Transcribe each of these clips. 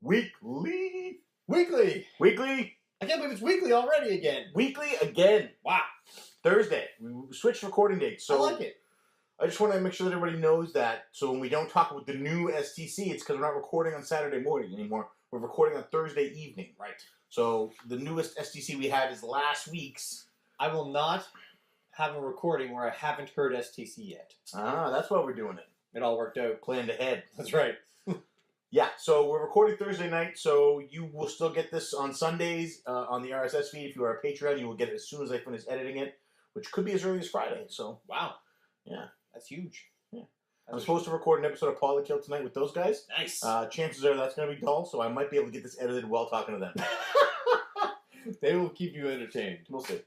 Weekly. I can't believe it's weekly already again. Weekly again. Wow. Thursday. We switched recording dates. So I like it. I just want to make sure that everybody knows that. So when we don't talk about the new STC, it's because we're not recording on Saturday morning anymore. We're recording on Thursday evening. Right. So the newest STC we had is last week's. I will not have a recording where I haven't heard STC yet. Ah, that's why we're doing it. It all worked out. Planned ahead. That's right. Yeah, so we're recording Thursday night, so you will still get this on Sundays on the RSS feed. If you are a Patreon, you will get it as soon as I finish editing it, which could be as early as Friday. So wow. Yeah. That's huge. Yeah. I'm supposed to record an episode of Polykill tonight with those guys. Nice. Chances are that's going to be dull, so I might be able to get this edited while talking to them. They will keep you entertained. We'll see.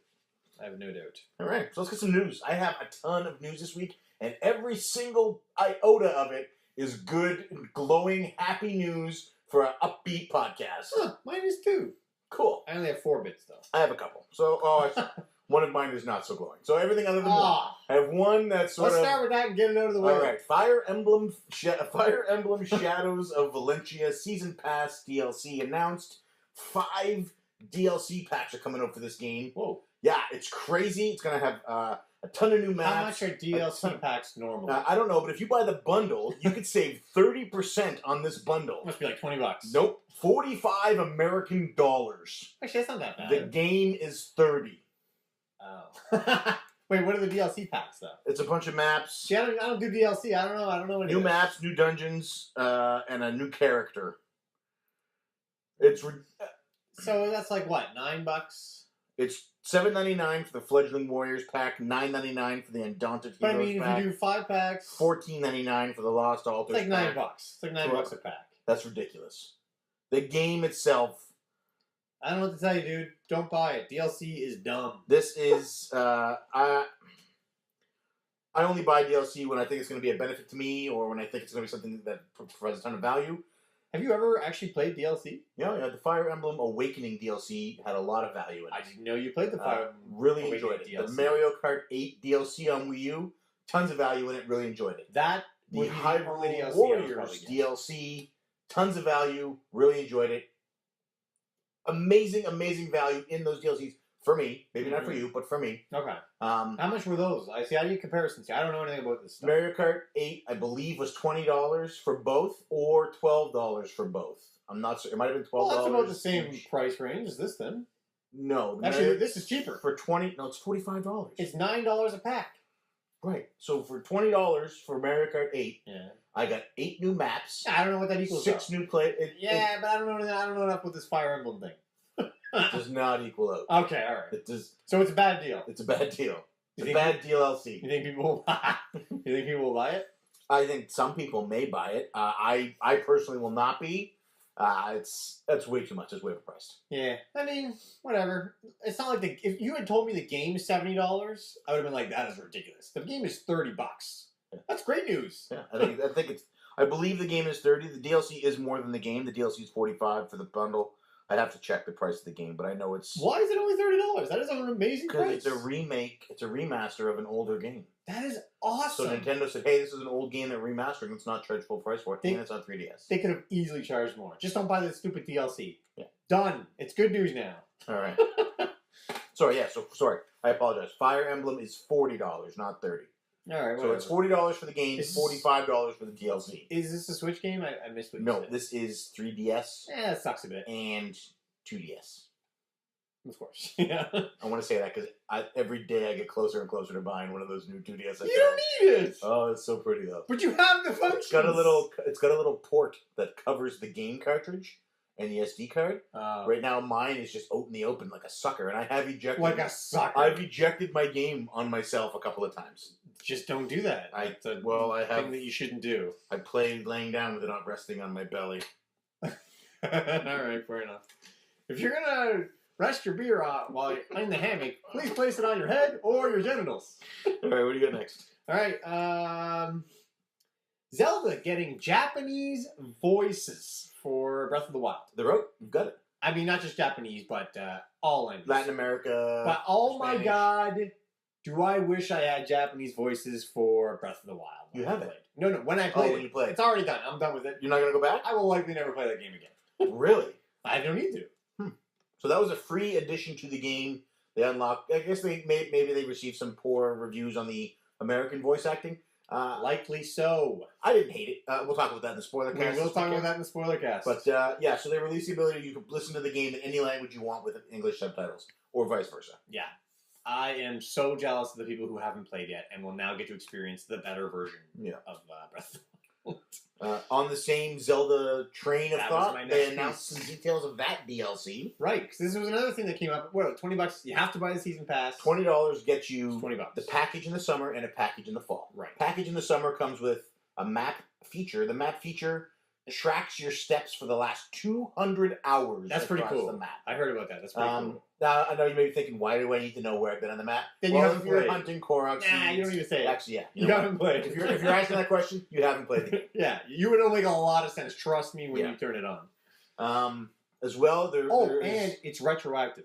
I have no doubt. All right, so let's get some news. I have a ton of news this week, and every single iota of it is good, glowing, happy news for an upbeat podcast. Huh, mine is too. Cool. I only have 4 bits, though. I have a couple. So, one of mine is not so glowing. So everything other than one. I have one that's sort of... Let's start with that and get it out of the way. All right. Fire Emblem Shadows of Valentia Season Pass DLC announced. 5 DLC packs are coming out for this game. Whoa. Yeah, it's crazy. It's going to have a ton of new maps. How much are DLC packs normally? I don't know, but if you buy the bundle, you could save 30% on this bundle. Must be like $20. Nope. 45 American dollars. Actually, that's not that bad. The game is 30. Oh. Wait, what are the DLC packs, though? It's a bunch of maps. See, I don't do DLC. I don't know what it is. New maps, new dungeons, and a new character. It's... So that's like, what, $9? It's $7.99 for the Fledgling Warriors pack, $9.99 for the Undaunted Heroes pack. But I mean, if you do 5 packs... $14.99 for the Lost Altars It's like $9. pack. It's like $9 a pack. That's ridiculous. The game itself... I don't know what to tell you, dude. Don't buy it. DLC is dumb. This is... I only buy DLC when I think it's going to be a benefit to me or when I think it's going to be something that provides a ton of value. Have you ever actually played DLC? Yeah, the Fire Emblem Awakening DLC had a lot of value in it. I didn't know you played the Fire Emblem. Really enjoyed it. DLC. The Mario Kart 8 DLC on Wii U, tons of value in it, really enjoyed it. That the Hyrule Warriors DLC, tons of value, really enjoyed it. Amazing, amazing value in those DLCs. For me, maybe not for you, but for me. Okay. How much were those? I see. How do you comparisons? I don't know anything about this stuff. Mario Kart 8, I believe, was $20 for both, or $12 for both. I'm not sure. It might have been $12. Well, that's about the same price range as this, then. No, actually, this is cheaper. For $20. No, it's $45. It's $9 a pack. Right. So for $20 for Mario Kart 8, yeah, I got 8 new maps. I don't know what that equals. 6 new play. But I don't know enough with this Fire Emblem thing. It does not equal out. Okay, all right. It does. So it's a bad deal. It's a bad deal. It's a bad DLC. You think people will buy? You think people will buy it? I think some people may buy it. I personally will not be. That's way too much. It's way overpriced. Yeah, I mean, whatever. It's not like if you had told me the game is $70, I would have been like, that is ridiculous. The game is $30. Yeah. That's great news. Yeah, I think it's. I believe the game is 30. The DLC is more than the game. The DLC is 45 for the bundle. I'd have to check the price of the game, but I know it's... Why is it only $30? That is an amazing price. Because it's a remake, it's a remaster of an older game. That is awesome. So Nintendo said, hey, this is an old game that we're remastering. Let's not charge full price for it. And it's on 3DS. They could have easily charged more. Just don't buy the stupid DLC. Yeah. Done. It's good news now. All right. Sorry. I apologize. Fire Emblem is $40, not $30. All right, whatever. So it's $40 for the game, $45 for the DLC. Is this a Switch game? I missed what you said. No, this is 3DS. Yeah, that sucks a bit. And 2DS. Of course. Yeah. I want to say that because every day I get closer and closer to buying one of those new 2DS. You don't need it. Oh, it's so pretty though. But you have the functions. It's got a little port that covers the game cartridge and the SD card. Right now, mine is just out in the open like a sucker, and I have ejected. Like a sucker. I've ejected my game on myself a couple of times. Just don't do that. I have thing that you shouldn't do. I play laying down with it not resting on my belly. All right, fair enough. If you're gonna rest your beer while you're in the hammock, please place it on your head or your genitals. All right, what do you got next? All right, Zelda getting Japanese voices for Breath of the Wild. They're out. You've got it. I mean, not just Japanese, but all languages. Latin America. But oh Spanish. My God, do I wish I had Japanese voices for Breath of the Wild? You have it. No, when I played when you play. It's already done. I'm done with it. You're not going to go back? I will likely never play that game again. Really? I don't need to. So that was a free addition to the game. They unlocked. I guess maybe they received some poor reviews on the American voice acting. Likely so. I didn't hate it. We'll talk about that in the spoiler cast. We will talk about that in the spoiler cast. But yeah, so they released the ability you can listen to the game in any language you want with English subtitles, or vice versa. Yeah. I am so jealous of the people who haven't played yet and will now get to experience the better version of Breath of the Wild. On the same Zelda train of thought, they announced piece. some details of that DLC. Right, because this was another thing that came up. Well, $20, you have to buy the season pass. $20 gets you $20. The package in the summer and a package in the fall. Right. Package in the summer comes with a map feature. The map feature tracks your steps for the last 200 hours. That's pretty cool. The map. I heard about that. That's pretty cool. Now, I know you may be thinking, why do I need to know where I've been on the map? Then well, you haven't if you're played. hunting Korok seeds, you don't need to say it. Actually, yeah. You haven't played. If you're asking that question, you haven't played the game. Yeah, you would make a lot of sense. Trust me when you turn it on. As well, and it's retroactive.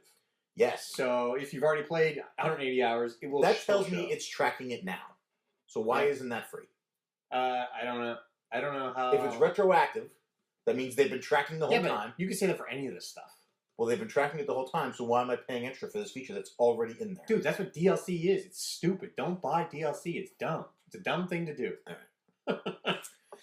Yes. So if you've already played 180 hours, it will. That tells me it's tracking it now. So why isn't that free? I don't know. I don't know how. If it's retroactive, that means they've been tracking the whole time. You can say that for any of this stuff. Well, they've been tracking it the whole time, so why am I paying extra for this feature that's already in there? Dude, that's what DLC is. It's stupid. Don't buy DLC. It's dumb. It's a dumb thing to do.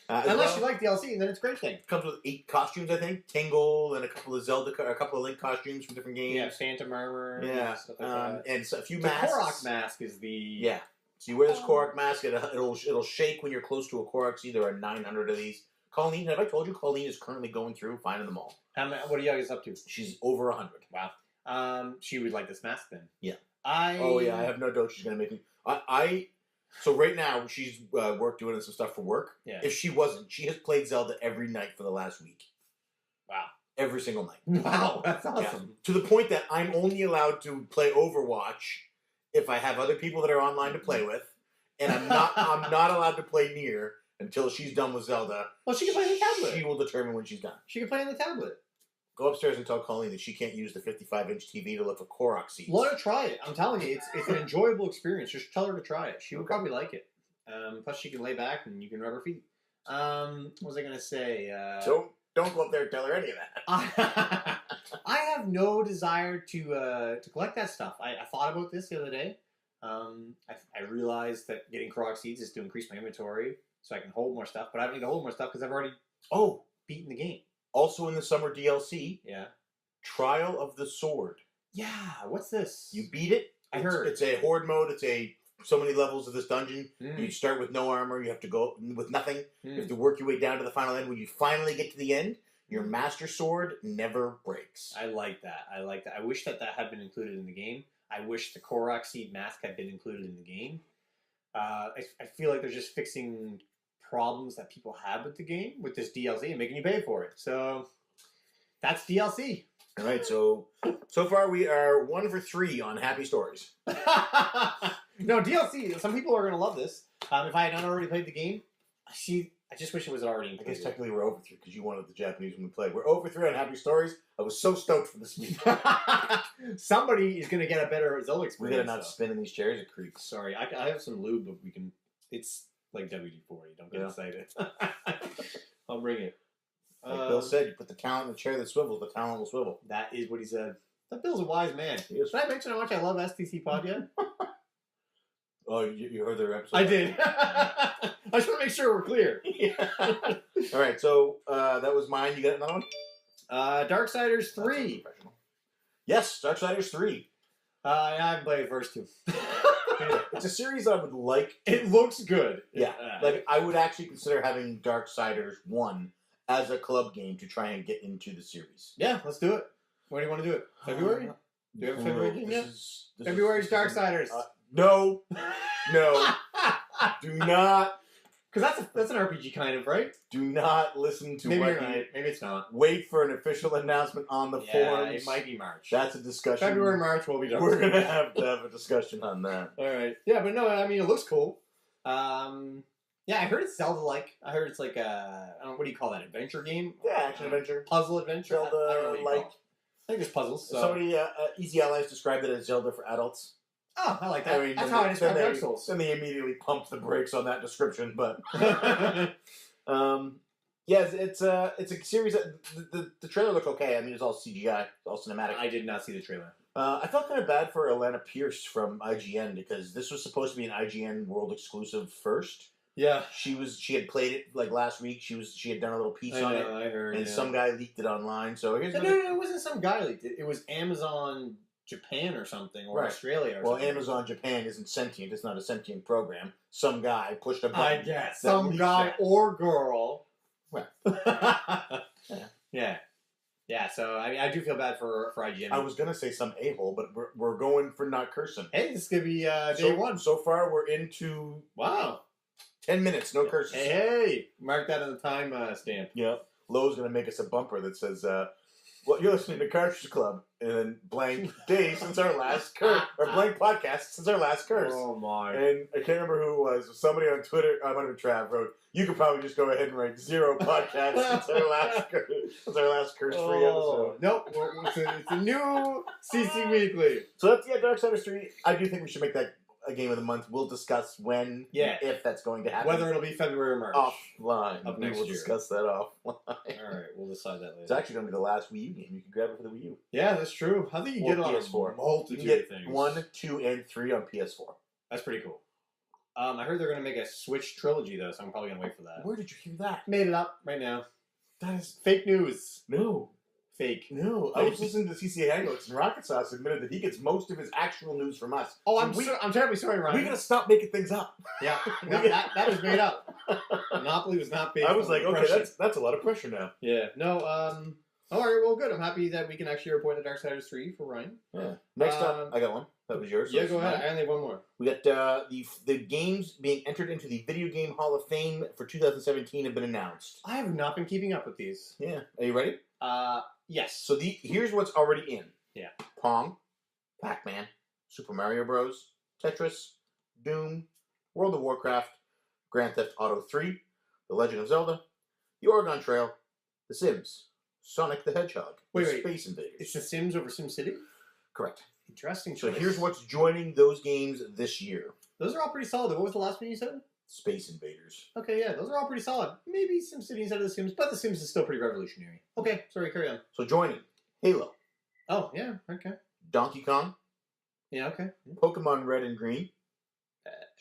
Unless you like DLC, then it's a great thing. It comes with 8 costumes, I think. Tingle and a couple of Zelda, a couple of Link costumes from different games. Yeah, Phantom Armor. Yeah, stuff like that. and so a few the masks. Korok mask is the... Yeah. So you wear this Korok mask, it'll shake when you're close to a Korok seed. There are 900 of these. Colleen, have I told you Colleen is currently going through finding them all? What are you guys up to? She's over 100. Wow. She would like this mask then. Yeah. I have no doubt she's going to make me. So right now, she's doing some stuff for work. Yeah. If she wasn't, she has played Zelda every night for the last week. Wow. Every single night. Wow, that's awesome. Yeah. To the point that I'm only allowed to play Overwatch if I have other people that are online to play with, and I'm not allowed to play near until she's done with Zelda. Well, she can play on the tablet. She will determine when she's done. She can play on the tablet. Go upstairs and tell Colleen that she can't use the 55-inch TV to look for Korok seeds. Let her try it. I'm telling you, it's an enjoyable experience. Just tell her to try it. She would probably like it. Plus, she can lay back and you can rub her feet. What was I going to say? Don't go up there and tell her any of that. I have no desire to collect that stuff. I thought about this the other day. I realized that getting Korok seeds is to increase my inventory so I can hold more stuff, but I don't need to hold more stuff because I've already beaten the game. Also in the summer DLC, yeah, Trial of the Sword. Yeah, what's this? You beat it. I heard it's a horde mode. It's so many levels of this dungeon. You start with no armor. You have to go with nothing. You have to work your way down to the final end. When you finally get to the end, your master sword never breaks. I like that. I wish that had been included in the game. I wish the Korok seed mask had been included in the game. I feel like they're just fixing problems that people have with the game with this DLC and making you pay for it. So that's DLC. All right. So far we are 1 for 3 on happy stories. No, DLC. Some people are going to love this. If I had not already played the game, I just wish it was already included. I guess technically we're over 3 because you wanted the Japanese when we played. We're over 3 on happy stories. I was so stoked for this week. Somebody is going to get a better Zelda experience. We gotta not spin in these chairs. It creaks. Sorry, I have some lube, but we can. It's like WD-40. Don't get excited. I'll bring it. Like Bill said, you put the talent in the chair that swivels, the talent will swivel. That is what he said. That Bill's a wise man. Did I mention how much I love STC Pod yet? Oh, you heard their episode? I did. I just want to make sure we're clear. Yeah. All right, so that was mine. You got another one? Darksiders 3. Yes, Darksiders 3. I haven't played the first 2. It's a series I would like. It looks good. Yeah, like I would actually consider having Darksiders 1 as a club game to try and get into the series. Yeah, let's do it. When do you want to do it? February? Do you have a February game yet? February's Darksiders. No. Do not. Because that's an RPG kind of, right? Do not listen to Maybe what you're right. Maybe it's not. Wait for an official announcement on the forums. It might be March. That's a discussion. February, March will be done. We're going to have a discussion on that. All right. Yeah, but no, I mean, it looks cool. Yeah, I heard it's Zelda-like. I heard it's like a, I don't know, what do you call that, adventure game? Yeah, action-adventure. Puzzle adventure? Zelda-like. I think there's puzzles. So. Somebody, Easy Allies described it as Zelda for adults. Oh, I like that. I mean, that's how I describe Dark Souls. Then they immediately pumped the brakes on that description, but... Yes, it's a series that the trailer looked okay. I mean, it's all CGI, it's all cinematic. I did not see the trailer. I felt kind of bad for Alana Pierce from IGN because this was supposed to be an IGN World exclusive first. Yeah, She had played it like last week. She had done a little piece on it. I heard. And some guy leaked it online. So here's no, it wasn't some guy leaked it. It was Amazon Japan or something, or Right. Australia or well, something. Amazon Japan isn't sentient. It's not a sentient program. Some guy pushed a button. I guess. that Some leaks guy that. or girl. Right. Yeah. Yeah, so I do feel bad for IGN. I was gonna say some a-hole, but we're going for not cursing. Hey, this could be day one. So far, we're into Wow. 10 minutes, no curses. Hey, mark that on the time stamp. Yep. Lowe's gonna make us a bumper that says, "Well, you're listening to Cartridge Club," and then blank day since our last curse, or blank podcast since our last curse. Oh my! And I can't remember who it was. Somebody on Twitter, I might have Trav wrote, "You could probably just go ahead and write 0 podcasts since our last curse. Since our last curse-free episode." Nope, it's a new CC Weekly. So that's Darksiders 3. I do think we should make that a game of the month. We'll discuss when, if that's going to happen. Whether it'll be February or March. Offline. Of next we'll year. discuss that offline. All right, we'll decide that later. It's actually going to be the last Wii U game. You can grab it for the Wii U. Yeah, that's true. I think you Or get it on PS4. a multitude You can of get things. 1, 2, and 3 on PS4. That's pretty cool. I heard they're going to make a Switch trilogy, though, so I'm probably going to wait for that. Where did you hear that? Made it up right now. That is Fake news. no. Fake. No. I was listening to CCA Hangouts, and Rocket Sauce admitted that he gets most of his actual news from us. Oh, So I'm terribly sorry, Ryan. we got to stop making things up. Yeah, that is made up. Monopoly was not based I was on like, okay, depression. that's a lot of pressure now. Yeah, no, all right, well, good. I'm happy that we can actually report the Darksiders 3 for Ryan. Yeah. Next up, I got one. That was yours. Yeah, go ahead. I only have one more. We got the games being entered into the Video Game Hall of Fame for 2017 have been announced. I have not been keeping up with these. Yeah. Are you ready? Yes. So here's what's already in. Yeah. Pong, Pac-Man, Super Mario Bros., Tetris, Doom, World of Warcraft, Grand Theft Auto 3, The Legend of Zelda, The Oregon Trail, The Sims, Sonic the Hedgehog, Wait. Space Invaders. It's The Sims over SimCity? Correct. Interesting So choice. here's what's joining those games this year. Those are all pretty solid. What was the last one you said? Space Invaders. Okay, yeah, those are all pretty solid. Maybe SimCity instead of The Sims, but The Sims is still pretty revolutionary. Okay, sorry, carry on. So joining Halo, Oh, yeah, okay. Donkey Kong, Yeah, okay. Pokemon Red and Green,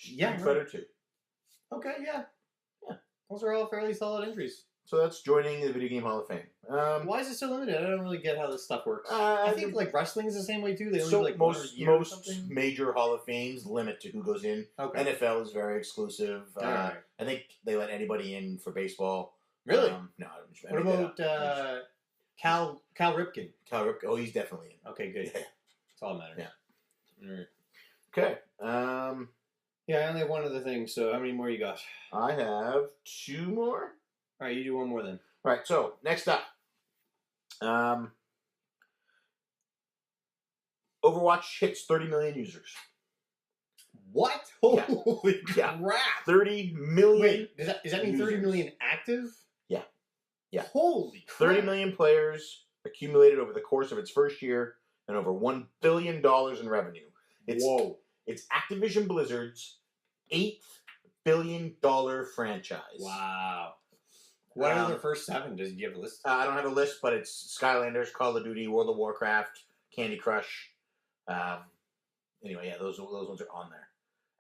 Yeah, Street Fighter 2. Okay, yeah. Yeah. Those are all fairly solid entries. So that's joining the Video Game Hall of Fame. Why is it so limited? I don't really get how this stuff works. I I think like wrestling is the same way too. They only so do like one most a year or most something. major Hall of Fames limit to who goes in. Okay. NFL is very exclusive. Alright. I think they let anybody in for baseball. Really? No. I What made that about up. Cal Ripken? Cal Ripken? Oh, he's definitely in. Okay, good. Yeah. That's all that matters. Yeah. Alright. Okay. Yeah, I only have one other thing. So how many more you got? I have 2 more. All right, you do one more then. All right. So next up, Overwatch hits 30 million users. What? Yeah. Holy Yeah. crap! 30 million. Wait, does that mean 30 users. million active? Yeah. Yeah. Holy crap! 30 million players accumulated over the course of its first year and over $1 billion in revenue. Whoa! It's Activision Blizzard's $8 billion franchise. Wow. What are the first 7? Do you have a list? I don't have a list, but it's Skylanders, Call of Duty, World of Warcraft, Candy Crush. Anyway, yeah, those ones are on there.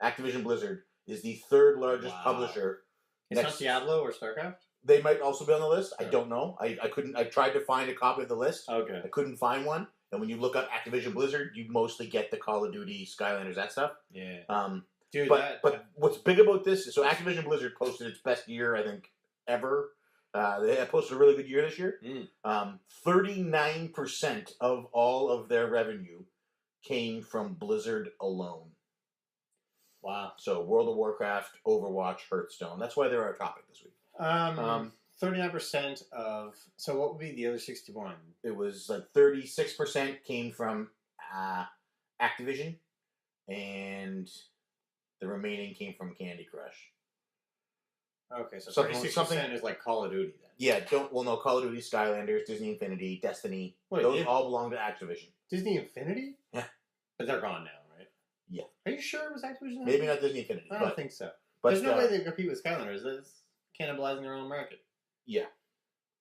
Activision Blizzard is the 3rd largest Wow. publisher. It's not Diablo or StarCraft? They might also be on the list. I Sure. don't know. I couldn't. I tried to find a copy of the list. Okay. I couldn't find one. And when you look up Activision Blizzard, you mostly get the Call of Duty, Skylanders, that stuff. Yeah. Dude, but what's big about this is so Activision Blizzard posted its best year, I think, ever. They posted a really good year this year. 39% of all of their revenue came from Blizzard alone. Wow. So World of Warcraft, Overwatch, Hearthstone. That's why they're our topic this week. 39% of. So what would be the other 61? It was like 36% came from Activision, and the remaining came from Candy Crush. Okay, so Something- 36% is like Call of Duty then. Yeah, no, Call of Duty, Skylanders, Disney Infinity, Destiny. Wait, those yeah. all belong to Activision. Disney Infinity? Yeah. But they're gone now, right? Yeah. Are you sure it was Activision? Maybe not Disney Infinity. I don't think so. But There's no way they compete with Skylanders. That's cannibalizing their own market. Yeah.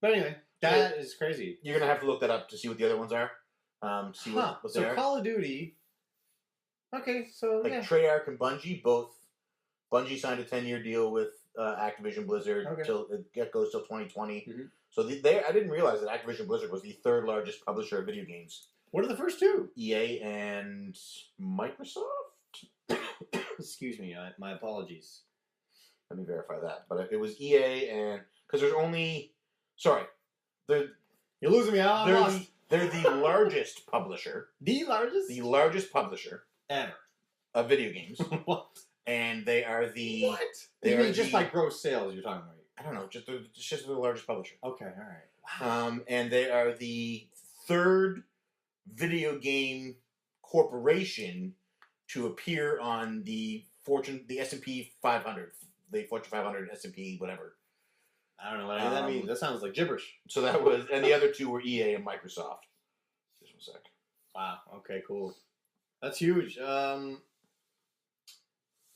But anyway, that is crazy. You're gonna have to look that up to see what the other ones are. See what they are. Call of Duty. Okay, so like Treyarch and Bungie, both. Bungie signed a 10-year deal with Activision Blizzard till it goes till 2020. Mm-hmm. So I didn't realize that Activision Blizzard was the third largest publisher of video games. What are the first two? EA and Microsoft. Excuse me, my apologies. Let me verify that. But it was EA and because there's only you're losing me. They're the largest publisher. The largest? The largest publisher ever of video games. What? And they are the what? You mean just by gross sales you're talking about? I don't know, just the largest publisher. Okay, all right. Wow. And they are the third video game corporation to appear on the S&P 500, the Fortune 500 S&P whatever. I don't know what that means. That sounds like gibberish. So that was, and the other two were EA and Microsoft. Just 1 sec. Wow. Okay. Cool. That's huge.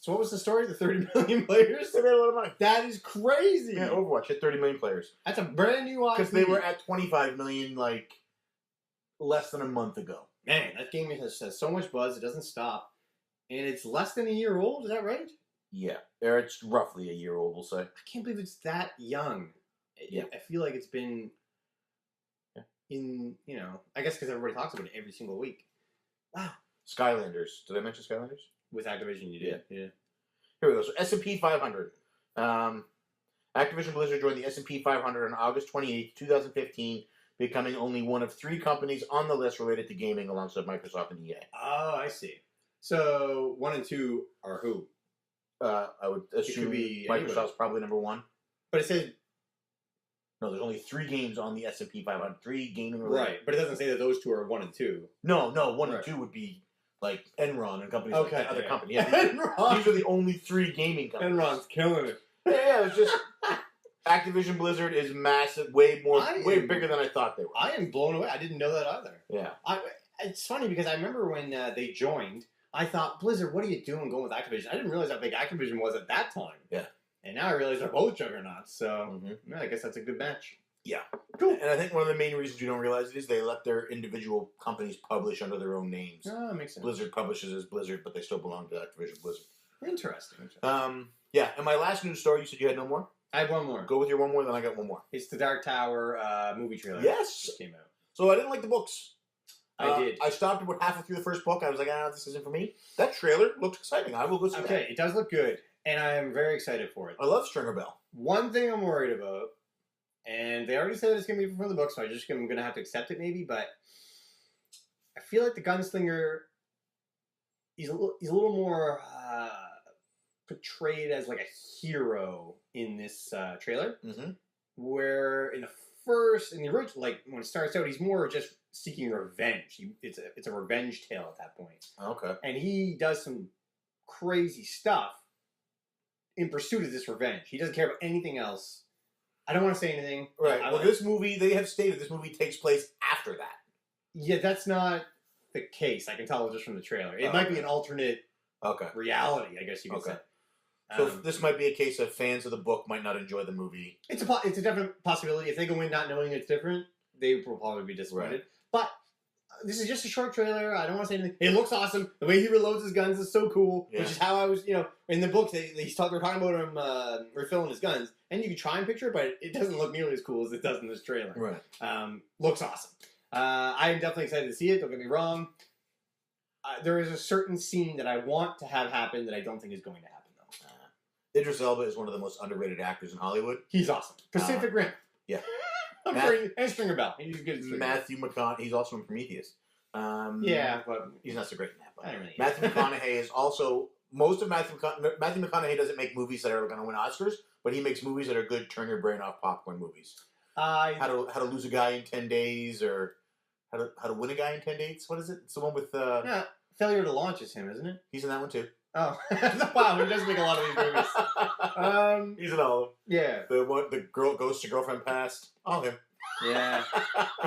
So what was the story? The 30 million players? They made a lot of money. That is crazy. Yeah, Overwatch hit 30 million players. That's a brand new IP. Because they were at 25 million less than a month ago. Man, that game has so much buzz. It doesn't stop. And it's less than a year old. Is that right? Yeah. Or it's roughly a year old, we'll say. I can't believe it's that young. Yeah. I feel like it's been in, I guess because everybody talks about it every single week. Wow. Skylanders. Did I mention Skylanders? With Activision, you did. Yeah. Here we go. So S&P 500. Activision Blizzard joined the S&P 500 on August 28, 2015, becoming only one of 3 companies on the list related to gaming alongside Microsoft and EA. Oh, I see. So 1 and 2 are who? I would assume Microsoft's probably number 1. But it said... No, there's only 3 games on the S&P 500. 3 gaming related. Right, but it doesn't say that those 2 are 1 and 2. No, 1 and 2 would be like Enron and companies like that other company. Yeah, Enron. These are the only 3 gaming companies. Enron's killing it. Yeah, it's just Activision Blizzard is massive, way bigger than I thought they were. I am blown away. I didn't know that either. Yeah. It's funny because I remember when they joined, I thought, Blizzard, what are you doing going with Activision? I didn't realize how big Activision was at that time. Yeah. And now I realize they're both juggernauts. So yeah, I guess that's a good match. Yeah. Cool. And I think one of the main reasons you don't realize it is they let their individual companies publish under their own names. Oh, that makes sense. Blizzard publishes as Blizzard, but they still belong to Activision Blizzard. Interesting. Yeah. And my last news story, you said you had no more? I have one more. Go with your one more, then I got one more. It's the Dark Tower movie trailer. Yes. That came out. So I didn't like the books. I did. I stopped about halfway through the first book. I was like, this isn't for me. That trailer looked exciting. I will go see that. Okay, it does look good, and I am very excited for it. I love Stringer Bell. One thing I'm worried about, and they already said it's going to be from the book, so I'm going to have to accept it maybe, but I feel like the gunslinger, he's a little more portrayed as like a hero in this trailer, where in the original, like when it starts out, he's more just seeking revenge. It's a revenge tale at that point. Okay. And he does some crazy stuff in pursuit of this revenge. He doesn't care about anything else. I don't want to say anything. Right. Well, this movie, they have stated this movie takes place after that. Yeah, that's not the case. I can tell just from the trailer. It might be an alternate reality, I guess you could say. So this might be a case of fans of the book might not enjoy the movie. It's a definite possibility. If they go in not knowing it's different, they will probably be disappointed. Right. But this is just a short trailer. I don't want to say anything. It looks awesome. The way he reloads his guns is so cool. Yeah. Which is how I was, in the books, they're talking about him refilling his guns. And you can try and picture it, but it doesn't look nearly as cool as it does in this trailer. Right. Looks awesome. I am definitely excited to see it. Don't get me wrong. There is a certain scene that I want to have happen that I don't think is going to happen, though. Idris Elba is one of the most underrated actors in Hollywood. He's awesome. Pacific Rim. Yeah. And Stringer Bell. He's good at Stringer Matthew McConaughey. He's also in Prometheus. Yeah, but he's not so great in that. But really Matthew McConaughey is also most of Matthew McConaughey doesn't make movies that are going to win Oscars, but he makes movies that are good turn your brain off popcorn movies. How to lose a guy in 10 days or how to win a guy in 10 days. What is it? It's the one with Failure to Launch is him, isn't it? He's in that one too. Oh, wow! He does make a lot of these movies. He's in all of them. Yeah. The girl Ghost to Girlfriend Past. All him. Yeah.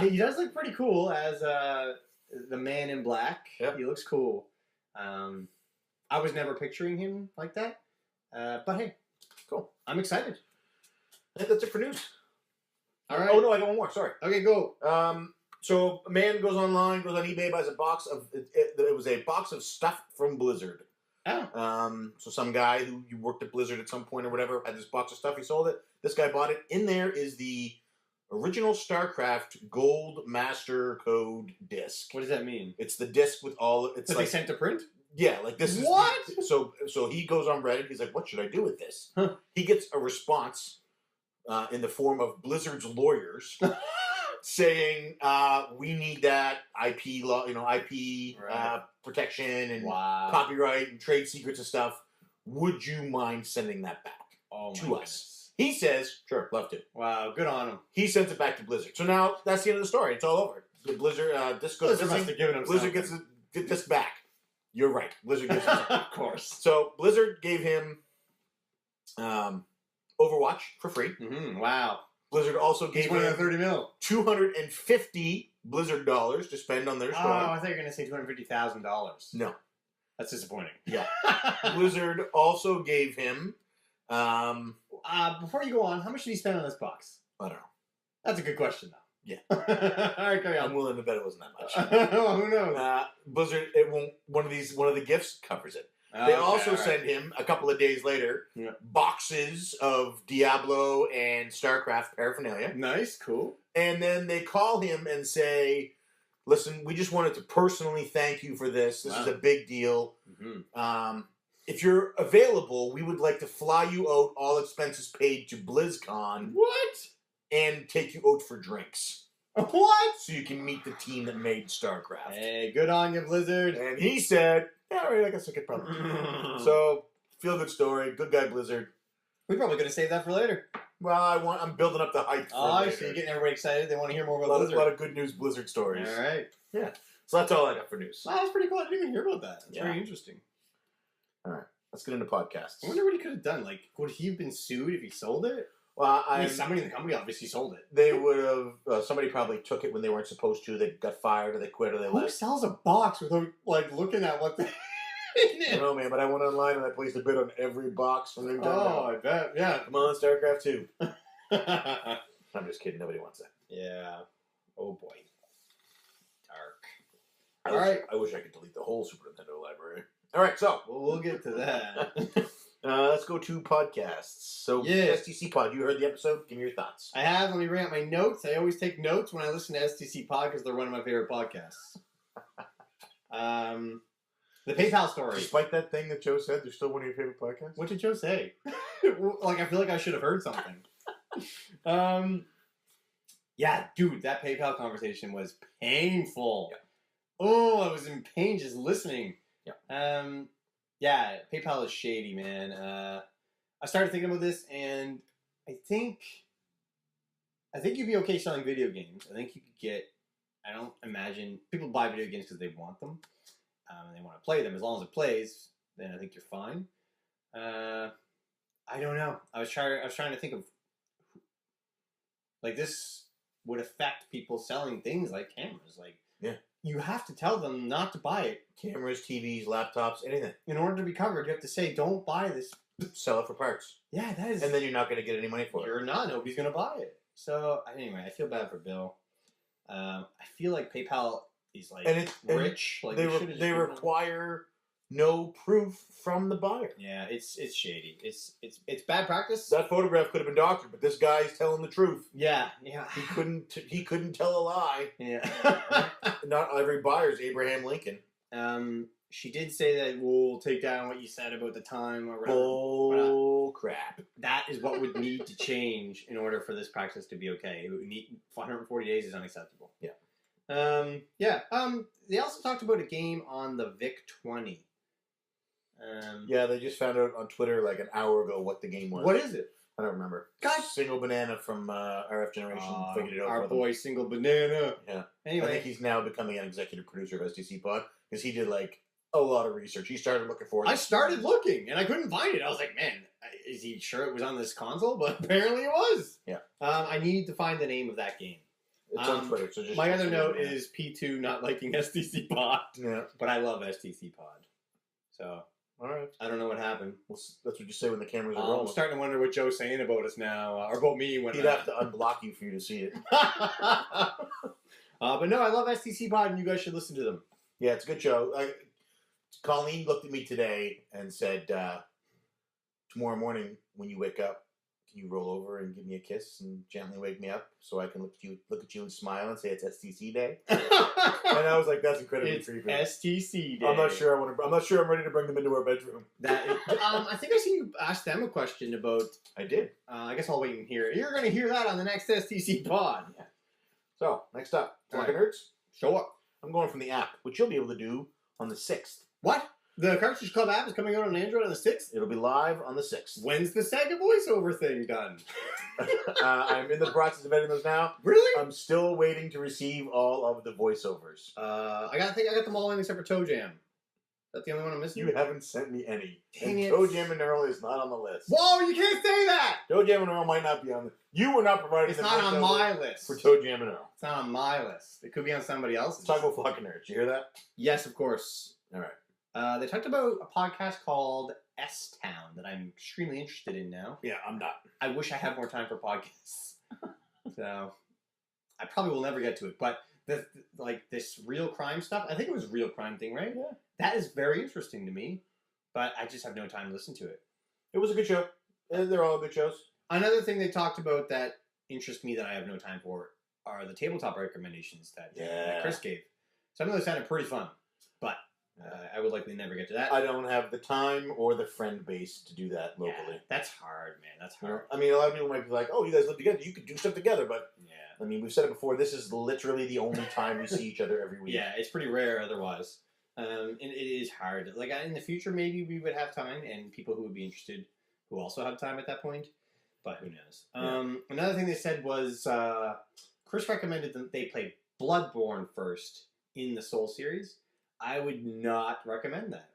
He does look pretty cool as the Man in Black. Yep. He looks cool. I was never picturing him like that. But hey, cool. I'm excited. I think that's it for news. All right. Oh no, I got one more. Sorry. Okay, go. So a man goes online, goes on eBay, buys a box of it was a box of stuff from Blizzard. Oh. So some guy who worked at Blizzard at some point or whatever had this box of stuff. He sold it. This guy bought it. In there is the original StarCraft Gold Master Code disc. What does that mean? It's the disc with all. It's That like they sent to print? yeah, like this is What? So he goes on Reddit. He's like, "What should I do with this?" Huh. He gets a response in the form of Blizzard's lawyers. Saying we need that IP law, IP Right. protection and Wow. copyright and trade secrets and stuff. Would you mind sending that back Oh, my to goodness. us? He says, "Sure, love to." Wow, good on him. He sends it back to Blizzard. So now that's the end of the story. It's all over. The Blizzard disc goes Blizzard must missing. have given him Blizzard something. gets the disc back. You're right. Blizzard gets it. Of course. So Blizzard gave him Overwatch for free. Mm-hmm. Wow. Blizzard also He's gave winning him 30 mil. $250 Blizzard dollars to spend on their Oh, store. I thought you were going to say $250,000. No. That's disappointing. Yeah. Blizzard also gave him, before you go on, how much did he spend on this box? I don't know. That's a good question, though. Yeah. All right, carry I'm on. willing to bet it wasn't that much. Who knows? Blizzard, it won't. One of the gifts covers it. They also all right. send him a couple of days later Yeah. boxes of Diablo and StarCraft paraphernalia, Nice, cool. and then they call him and say, "Listen, we just wanted to personally thank you for this. This is Wow. a big deal. Mm-hmm. If you're available, we would like to fly you out, all expenses paid, to BlizzCon What? and take you out for drinks." What? So you can meet the team that made StarCraft. Hey, good on you, Blizzard. And he said, "Yeah, all right, I guess I could probably do that." So, feel good story. Good guy, Blizzard. We're probably going to save that for later. Well, I'm building up the hype for Oh, I later. see. You're getting everybody excited. They want to hear more a about lot, Blizzard. lot of good news Blizzard stories. All right. So that's all I got for news. Wow, that's pretty cool. I didn't even hear about that. That's Yeah. very interesting. Let's get into podcasts. I wonder what he could have done. Like, would he have been sued if he sold it? Well, I mean, somebody in the company obviously sold it. they would have. Somebody probably took it when they weren't supposed to. They got fired, or they quit, or they Who left. sells a box without, like, looking at what the... in I don't it? know, man, but I went online and I placed a bid on every box from Nintendo. Oh, I bet. Yeah. Come on, StarCraft 2. I'm just kidding. Nobody wants that. Yeah. Oh, boy. Dark. I All wish- right. I wish I could delete the whole Super Nintendo library. All right, so Well, we'll get to that. let's go to podcasts. So, Yeah. STC Pod, you heard the episode? Give me your thoughts. I have. Let me bring up my notes. I always take notes when I listen to STC Pod because they're one of my favorite podcasts. The PayPal story. Despite that thing that Joe said, they're still one of your favorite podcasts? What did Joe say? Like, I feel like I should have heard something. Yeah, dude, that PayPal conversation was painful. Yeah. Oh, I was in pain just listening. Yeah. Yeah, PayPal is shady, man. I started thinking about this, and I think you'd be okay selling video games. I think you could get. I don't imagine people buy video games because they want them, and they want to play them. As long as it plays, then I think you're fine. I don't know. I was trying to think of like this would affect people selling things like cameras. Like, yeah, you have to tell them not to buy it. Cameras, TVs, laptops, anything. In order to be covered, you have to say, "Don't buy this." Sell it for parts. Yeah, that is. And then you're not going to get any money for it. You're not. Nobody's gonna buy it. So anyway, I feel bad for Bill. I feel like PayPal is like rich. Like they require no proof from the buyer. Yeah, it's shady. It's bad practice. That photograph could have been doctored, but this guy's telling the truth. Yeah. He couldn't tell a lie. Yeah. Not every buyer's Abraham Lincoln. She did say that we'll take down what you said about the time or whatever. Oh crap! That is what would need to change in order for this practice to be okay. It would need 140 days is unacceptable. Yeah. They also talked about a game on the VIC-20. Yeah, they just found out on Twitter like an hour ago what the game was. What is it? I don't remember. Guys. Single Banana from RF Generation figured it out. Our for them. boy Single Banana. Yeah. Anyway. I think he's now becoming an executive producer of STC Pod because he did like a lot of research. He started looking for it. I started looking and I couldn't find it. I was like, man, is he sure it was on this console? But apparently it was. Yeah. I need to find the name of that game. It's on Twitter. So just my other note is P2 not liking STC Pod. Yeah. But I love STC Pod. So All right. I don't know what happened. Well, that's what you say when the cameras are I'm rolling. starting to wonder what Joe's saying about us now, or about me. When He'd have to unblock you for you to see it. But no, I love STC Pod, and you guys should listen to them. Yeah, it's a good show. Colleen looked at me today and said, tomorrow morning when you wake up, can you roll over and give me a kiss and gently wake me up so I can look at you and smile and say it's STC Day? And I was like, that's incredibly creepy. STC Day. I'm not sure I'm ready to bring them into our bedroom. I think I seen you ask them a question about. I did. I guess I'll wait and hear it. You're going to hear that on the next STC Pod. Yeah. So next up, Talking All right. Nerds. Show up. I'm going from the app, which you'll be able to do on the 6th. What? The CartridgeClub app is coming out on Android on the 6th? It'll be live on the 6th. When's the Sega voiceover thing done? I'm in the process of editing those now. Really? I'm still waiting to receive all of the voiceovers. I think I got them all in except for Toe Jam. Is that the only one I'm missing? You haven't sent me any. Dang and it. Toe Jam and Earl is not on the list. Whoa, you can't say that! Toe Jam and Earl might not be on the... You were not providing It's the not on voiceover my list. for Toe Jam and Earl. It's not on my list. It could be on somebody else's. Let's talk about fucking nerds. You hear that? Yes, of course. All right. They talked about a podcast called S-Town that I'm extremely interested in now. Yeah, I'm not. I wish I had more time for podcasts. So, I probably will never get to it. But, this real crime stuff, I think it was a real crime thing, right? Yeah. That is very interesting to me. But I just have no time to listen to it. It was a good show. They're all good shows. Another thing they talked about that interests me that I have no time for are the tabletop recommendations that Chris gave. Some of those sounded pretty fun. But... I would likely never get to that. I don't have the time or the friend base to do that locally. Yeah, that's hard, man. That's hard. I mean, a lot of people might be like, oh, you guys live together. You could do stuff together. But, yeah. I mean, we've said it before. This is literally the only time we see each other every week. Yeah, it's pretty rare otherwise. And it is hard. Like, in the future, maybe we would have time and people who would be interested who also have time at that point. But who knows? Yeah. Another thing they said was Chris recommended that they play Bloodborne first in the Soul series. I would not recommend that.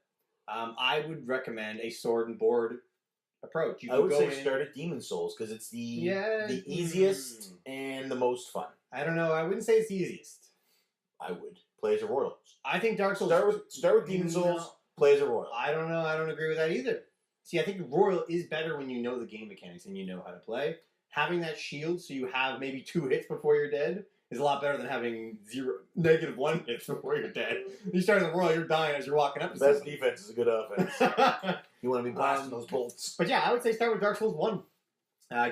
I would recommend a sword and board approach. I would say start at Demon Souls because it's the easiest and the most fun. I don't know. I wouldn't say it's the easiest. I would. Play as a royal. I think Dark Souls... Start with Demon Souls, play as a royal. I don't know. I don't agree with that either. See, I think royal is better when you know the game mechanics and you know how to play. Having that shield so you have maybe 2 hits before you're dead is a lot better than having -1 hits before you're dead. You start in the royal, you're dying as you're walking up. The best defense is a good offense. You want to be blasting those bolts. But yeah, I would say start with Dark Souls 1.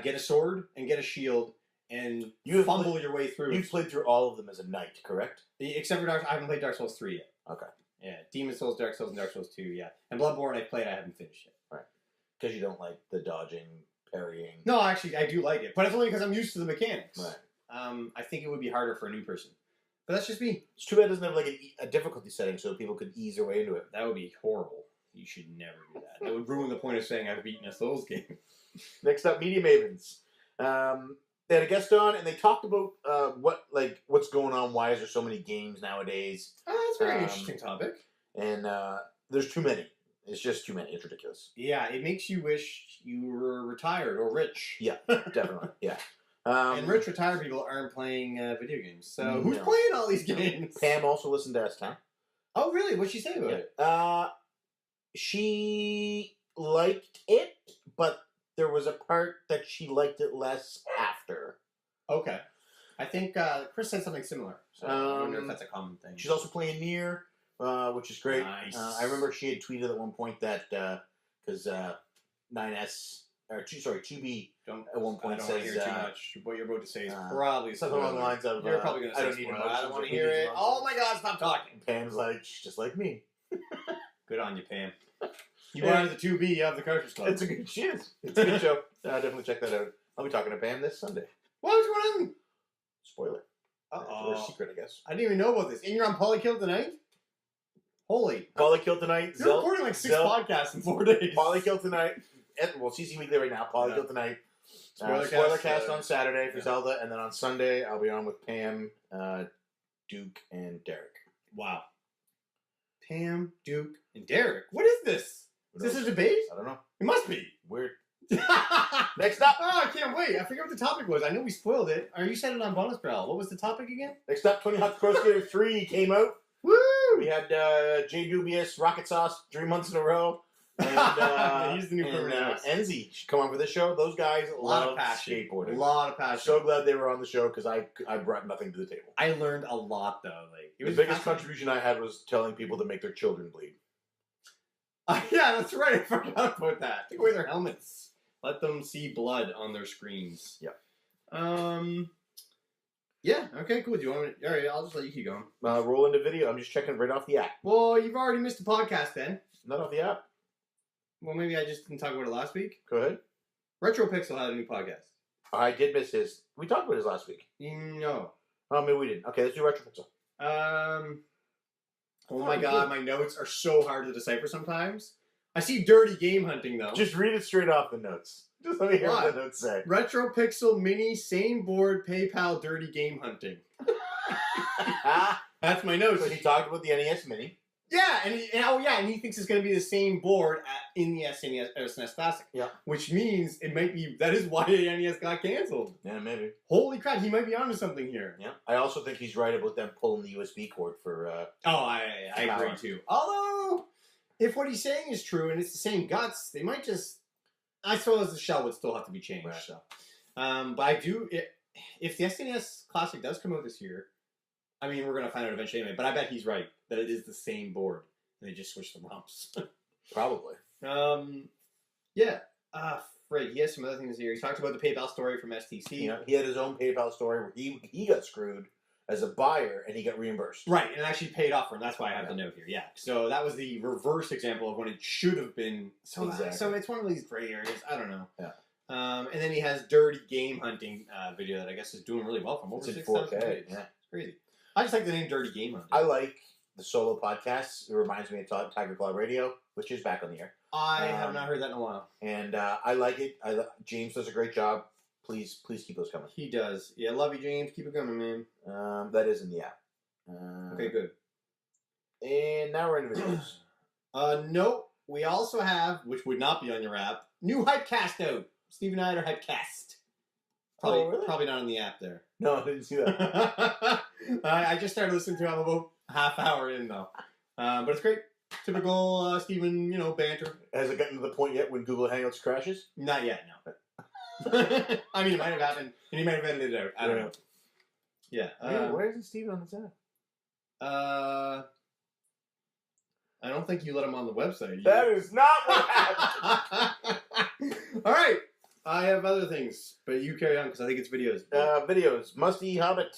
Get a sword and get a shield and fumble your way through. You've played through all of them as a knight, correct? Except for I haven't played Dark Souls 3 yet. Okay. Yeah, Demon Souls, Dark Souls, and Dark Souls 2, yeah. And Bloodborne I played, I haven't finished yet. Right. Because you don't like the dodging, parrying. No, actually, I do like it. But it's only because I'm used to the mechanics. Right. I think it would be harder for a new person. But that's just me. It's too bad it doesn't have like a difficulty setting so people could ease their way into it. That would be horrible. You should never do that. That would ruin the point of saying I've beaten a Souls game. Next up, Media Mavens. They had a guest on and they talked about what's going on. Why is there so many games nowadays? Oh, that's a very interesting topic. And there's too many. It's just too many. It's ridiculous. Yeah, it makes you wish you were retired or rich. Yeah, definitely. Yeah. And rich retired people aren't playing video games. So who's playing all these games? Pam also listened to S-Town. Oh, really? What'd she say about it? She liked it, but there was a part that she liked it less after. Okay. I think Chris said something similar. So I wonder if that's a common thing. She's also playing Nier, which is great. Nice. I remember she had tweeted at one point that because 9S or 2B at one point I don't says want to hear too much. What you're about to say is probably something along the lines of you're probably going to say I don't need spoiler. emotions. I don't want to hear it. Oh my God! Stop talking. Pam's like she's just like me. Good on you, Pam. You are the 2B of the CartridgeClub. It's a good. She is. It's a good show. Definitely check that out. I'll be talking to Pam this Sunday. What's going on? Spoiler. Uh-oh. Or secret, I guess. I didn't even know about this. And you're on Polykill tonight? Holy. Polykill tonight. You're recording like 6 podcasts in 4 days. Polykill tonight. Well, CC Weekly right now. Polykill tonight. Spoiler cast on Saturday for Zelda. And then on Sunday, I'll be on with Pam, Duke, and Derek. Wow. Pam, Duke, and Derek. What is this? Is this a debate? I don't know. It must be. Weird. Next up. Oh, I can't wait. I forget what the topic was. I know we spoiled it. Or you said it on Bonus Barrel. What was the topic again? Next up, Tony Hawk's Pro Skater 3 came out. Woo! We had Jay Dubious, Rocket Sauce 3 months in a row. And, he's the new permanent host. Enzi should come on for this show. Those guys love skateboarding. A lot of passion. So glad they were on the show because I brought nothing to the table. I learned a lot though. Like the biggest contribution I had was telling people to make their children bleed. Yeah, that's right. I forgot about that. Take away their helmets. Let them see blood on their screens. Yeah. Yeah. Okay. Cool. Do you want me? All right. I'll just let you keep going. Roll into video. I'm just checking right off the app. Well, you've already missed the podcast then. Not off the app. Well, maybe I just didn't talk about it last week. Go ahead. RetroPixel had a new podcast. I did miss his. We talked about his last week. No. Oh, maybe we didn't. Okay, let's do RetroPixel. Oh my god, my notes are so hard to decipher sometimes. I see dirty game hunting though. Just read it straight off the notes. Just let me hear what the notes say. RetroPixel Mini Same Board PayPal Dirty Game Hunting. That's my notes. So he talked about the NES Mini. Yeah, and he thinks it's going to be the same board in the SNES Classic. Yeah. Which means it might be, that is why the NES got canceled. Yeah, maybe. Holy crap, he might be onto something here. Yeah. I also think he's right about them pulling the USB cord for... I agree too. Although, if what he's saying is true and it's the same guts, they might just... I suppose the shell would still have to be changed. Right. So. But I do... If the SNES Classic does come out this year, I mean, we're going to find out eventually anyway, but I bet he's right, that it is the same board, and they just switched the ROMs. Probably. Yeah. Frig, he has some other things here. He talked about the PayPal story from STC. Yeah, he had his own PayPal story where he got screwed as a buyer, and he got reimbursed. Right, and it actually paid off for him. That's why I have the note here. Yeah. So that was the reverse example of when it should have been. So it's one of these gray areas. I don't know. Yeah. And then he has dirty game hunting video that I guess is doing really well from over 6,000 views. Yeah. It's crazy. I just like the name Dirty Game Hunting. I like the solo podcasts. It reminds me of Tiger Club Radio, which is back on the air. I have not heard that in a while. And I like it. James does a great job. Please keep those coming. He does. Yeah, love you, James. Keep it coming, man. That is in the app. Okay, good. And now we're into videos. Nope. We also have, which would not be on your app, new Hypecast out. Steve and I are Hypecast. Probably, really? Probably not on the app there. No, I didn't see that. I just started listening to it. I'm about half hour in, though. But it's great. Typical Steven, banter. Has it gotten to the point yet when Google Hangouts crashes? Not yet, no. I mean, it might have happened, and he might have edited it out. I don't know. Yeah. Why isn't Steven on this app? I don't think you let him on the website. That is not what happened. All right. I have other things, but you carry on because I think it's videos. Videos. Musty Hobbit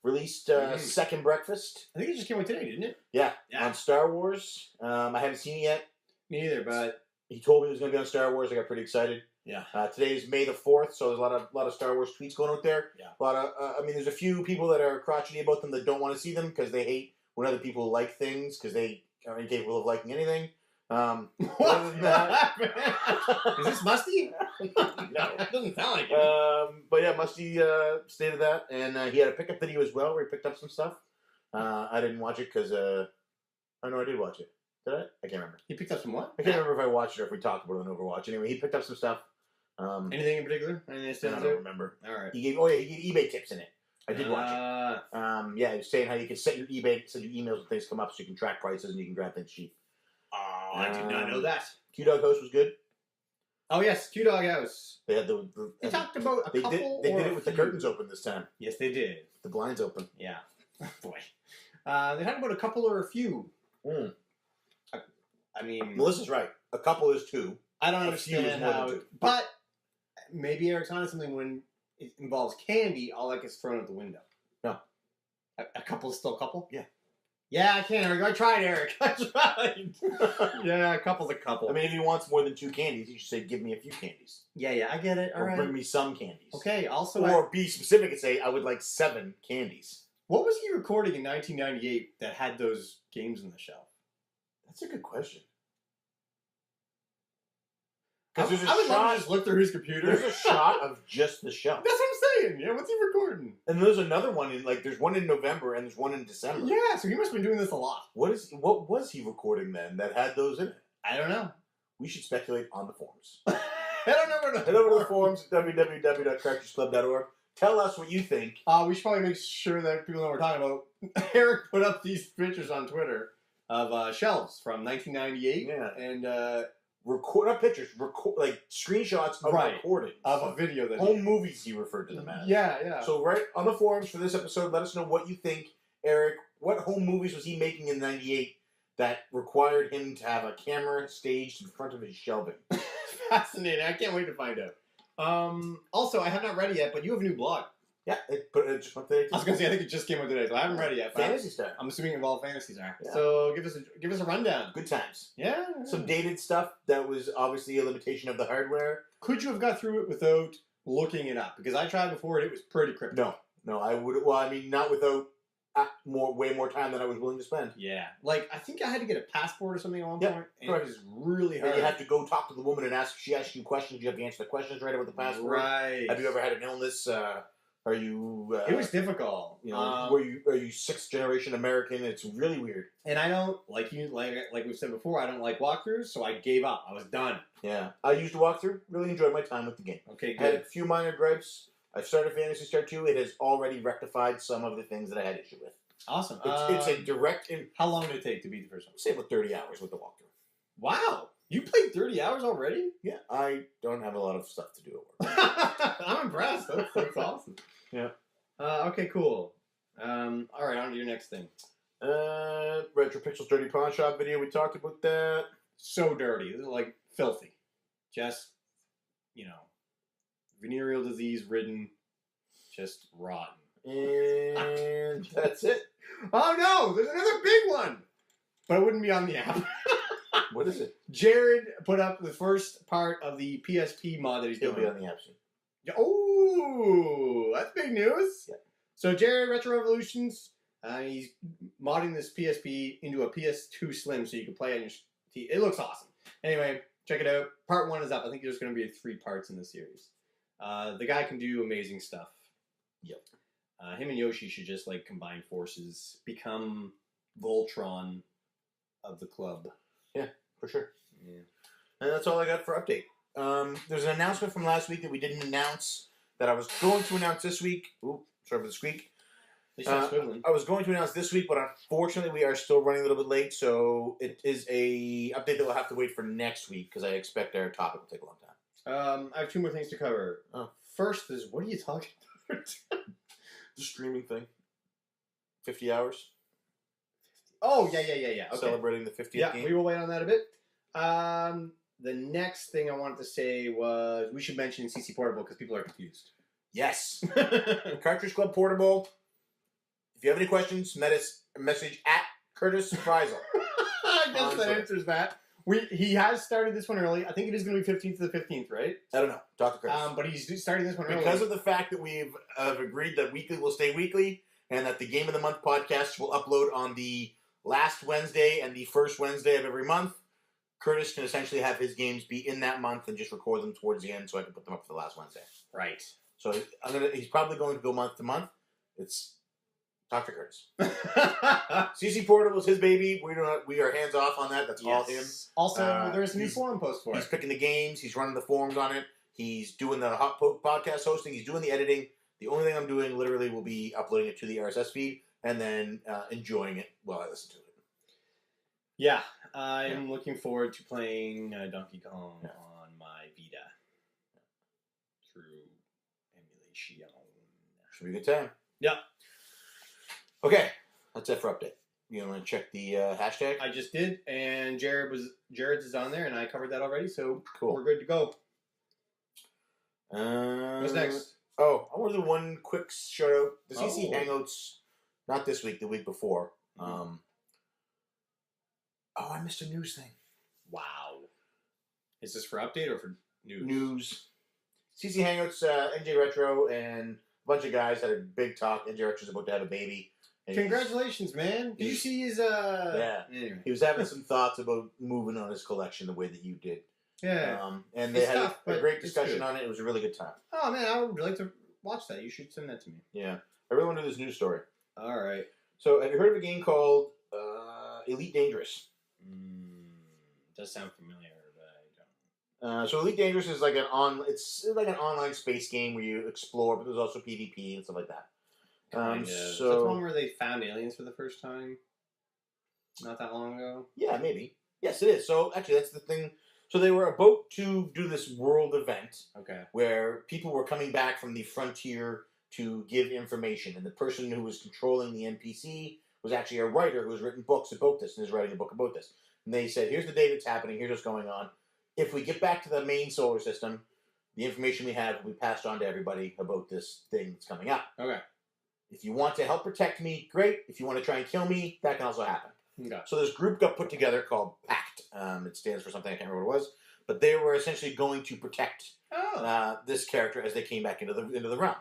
released Second Breakfast. I think it just came out today, didn't it? Yeah. On Star Wars. I haven't seen it yet. Me neither, but he told me it was going to be on Star Wars. I got pretty excited. Yeah. Today is May the 4th, so there's a lot of Star Wars tweets going out there. Yeah. A lot of there's a few people that are crotchety about them that don't want to see them because they hate when other people like things because they are incapable of liking anything. What? Is this Musty? No. It doesn't sound like it. But yeah, Musty stated that, and he had a pickup video as well where he picked up some stuff. I didn't watch it because oh no, I did watch it. Did I? I can't remember. He picked up some what? I can't remember if I watched it or if we talked about it on Overwatch. Anyway, he picked up some stuff. Anything in particular? Anything I don't remember. All right. He gave eBay tips in it. I did watch it. Yeah, he was saying how you can set your eBay, send your emails when things come up so you can track prices and you can grab things cheap. Oh, I did not know that. Q-Dog House was good. Oh, yes, Q-Dog House. They had They talked about a couple. They did it with the curtains open this time. Yes, they did. The blinds open. Yeah. Boy. They talked about a couple or a few. Mm. I mean... Melissa's right. A couple is two. I don't understand how... But maybe Eric's onto something when it involves candy, all that gets thrown out the window. No. A couple is still a couple? Yeah. Yeah, I can, Eric. I tried, Eric. I tried. Yeah, a couple's a couple. I mean, if he wants more than two candies, he should say, give me a few candies. Yeah, I get it. All right. Bring me some candies. Okay, also... Or be specific and say, I would like 7 candies. What was he recording in 1998 that had those games on the shelf? That's a good question. I would love to just look through his computer. There's a shot of just the shelf. That's what I'm saying. Yeah, what's he recording? And there's another one there's one in November and there's one in December. Yeah, so he must have been doing this a lot. What was he recording then that had those in it? I don't know. We should speculate on the forums. Head over to the forums at www.CartridgeClub.org. Tell us what you think. We should probably make sure that people know what we're talking about. Eric put up these pictures on Twitter of shelves from 1998. Yeah. And not pictures, like screenshots of Right. recordings Of a video that home movies he referred to them as. Yeah. So right on the forums for this episode, let us know what you think, Eric. What home movies was he making in '98 that required him to have a camera staged in front of his shelving? Fascinating. I can't wait to find out. Also, I have not read it yet, but you have a new blog. Yeah, it just went there. I was gonna say I think it just came out today, so I haven't read it yet. But Fantasy Star. I'm assuming it involved Fantasy Star. Yeah. So give us a rundown. Good times. Yeah. Some dated stuff that was obviously a limitation of the hardware. Could you have got through it without looking it up? Because I tried before and it was pretty cryptic. No, I would. Well, I mean, not without way more time than I was willing to spend. Yeah, like I think I had to get a passport or something at one point, and correct. it was really hard. And you have to go talk to the woman and ask. She asks you questions. You have to answer the questions right about the passport. Right. Have you ever had an illness? Are you? It was difficult. You know, are you sixth generation American? It's really weird. And I don't like we've said before. I don't like walkthroughs, so I gave up. I was done. Yeah, I used to walk through. Really enjoyed my time with the game. Okay, I had a good. few minor gripes. I've started Phantasy Star 2. It has already rectified some of the things that I had issue with. Awesome. It's a direct. How long did it take to beat the first one? Say about 30 hours with the walkthrough. Wow, you played 30 hours already? Yeah, I don't have a lot of stuff to do at work. I'm impressed. That's awesome. Yeah. Okay, cool. All right, on to your next thing. Retro Pixels Dirty Pawn Shop video. We talked about that. So dirty, like filthy, just venereal disease ridden, just rotten. And that's it. Oh no, there's another big one, but it wouldn't be on the app. What is it? Jared put up the first part of the PSP mod that he's He'll doing. be on the app soon. Oh, that's big news. Yeah. So Jared Retro Revolutions, he's modding this PSP into a PS2 Slim so you can play on your TV. It looks awesome. Anyway, check it out. Part 1 is up. I think there's going to be 3 parts in the series. The guy can do amazing stuff. Yep. Him and Yoshi should just combine forces, become Voltron of the club. Yeah, for sure. Yeah. And that's all I got for update. There's an announcement from last week that we didn't announce that I was going to announce this week. Ooh, sorry for the squeak. I was going to announce this week, but unfortunately we are still running a little bit late, so it is a update that we'll have to wait for next week because I expect our topic will take a long time. I have 2 more things to cover. First is, what are you talking about? The streaming thing. 50 hours. Oh, yeah. Okay. Celebrating the 50th game. Yeah, we will wait on that a bit. The next thing I wanted to say was we should mention CC Portable because people are confused. Yes. Cartridge Club Portable. If you have any questions, message at Curtis Frizel. I guess that answers that. He has started this one early. I think it is going to be 15th to the 15th, right? I don't know. Talk to Chris. But he's starting this one early. Because of the fact that we've agreed that weekly will stay weekly and that the Game of the Month podcast will upload on the last Wednesday and the first Wednesday of every month, Curtis can essentially have his games be in that month and just record them towards the end so I can put them up for the last Wednesday. Right. So he's probably going to go month to month. It's talk to Curtis. CC Portable is his baby. We are hands off on that. That's all him. Also, there's a new forum post for it. He's picking the games. He's running the forums on it. He's doing the hot podcast hosting. He's doing the editing. The only thing I'm doing literally will be uploading it to the RSS feed and then enjoying it while I listen to it. Yeah, I'm looking forward to playing Donkey Kong on my Vita through emulation. Should be a good time. Yeah. Okay, that's it for update. You want to check the hashtag? I just did, and Jared's is on there, and I covered that already, so cool. We're good to go. What's next? Oh, I want to do one quick shout out. The CC Hangouts, not this week, the week before. I missed a news thing. Wow. Is this for update or for news? News. CC Hangouts, NJ Retro, and a bunch of guys had a big talk. NJ Retro's about to have a baby. Congratulations, man. Did you see his, Yeah. Anyway. He was having some thoughts about moving on his collection the way that you did. Yeah. And they had a great discussion on it. It was a really good time. Oh, man, I would like to watch that. You should send that to me. Yeah. I really want to do this news story. All right. So, have you heard of a game called Elite Dangerous? Does sound familiar, but I don't. So Elite Dangerous is like it's like an online space game where you explore, but there's also PvP and stuff like that. So is that the one where they found aliens for the first time? Not that long ago? Yeah, maybe. Yes, it is. So actually, that's the thing. So they were about to do this world event Okay. where people were coming back from the frontier to give information, and the person who was controlling the NPC was actually a writer who has written books about this and is writing a book about this. And they said, here's the day that's happening, here's what's going on. If we get back to the main solar system, the information we have will be passed on to everybody about this thing that's coming up. Okay. If you want to help protect me, great. If you want to try and kill me, that can also happen. Okay. So this group got put together called PACT. It stands for something, I can't remember what it was. But they were essentially going to protect this character as they came back into the realm.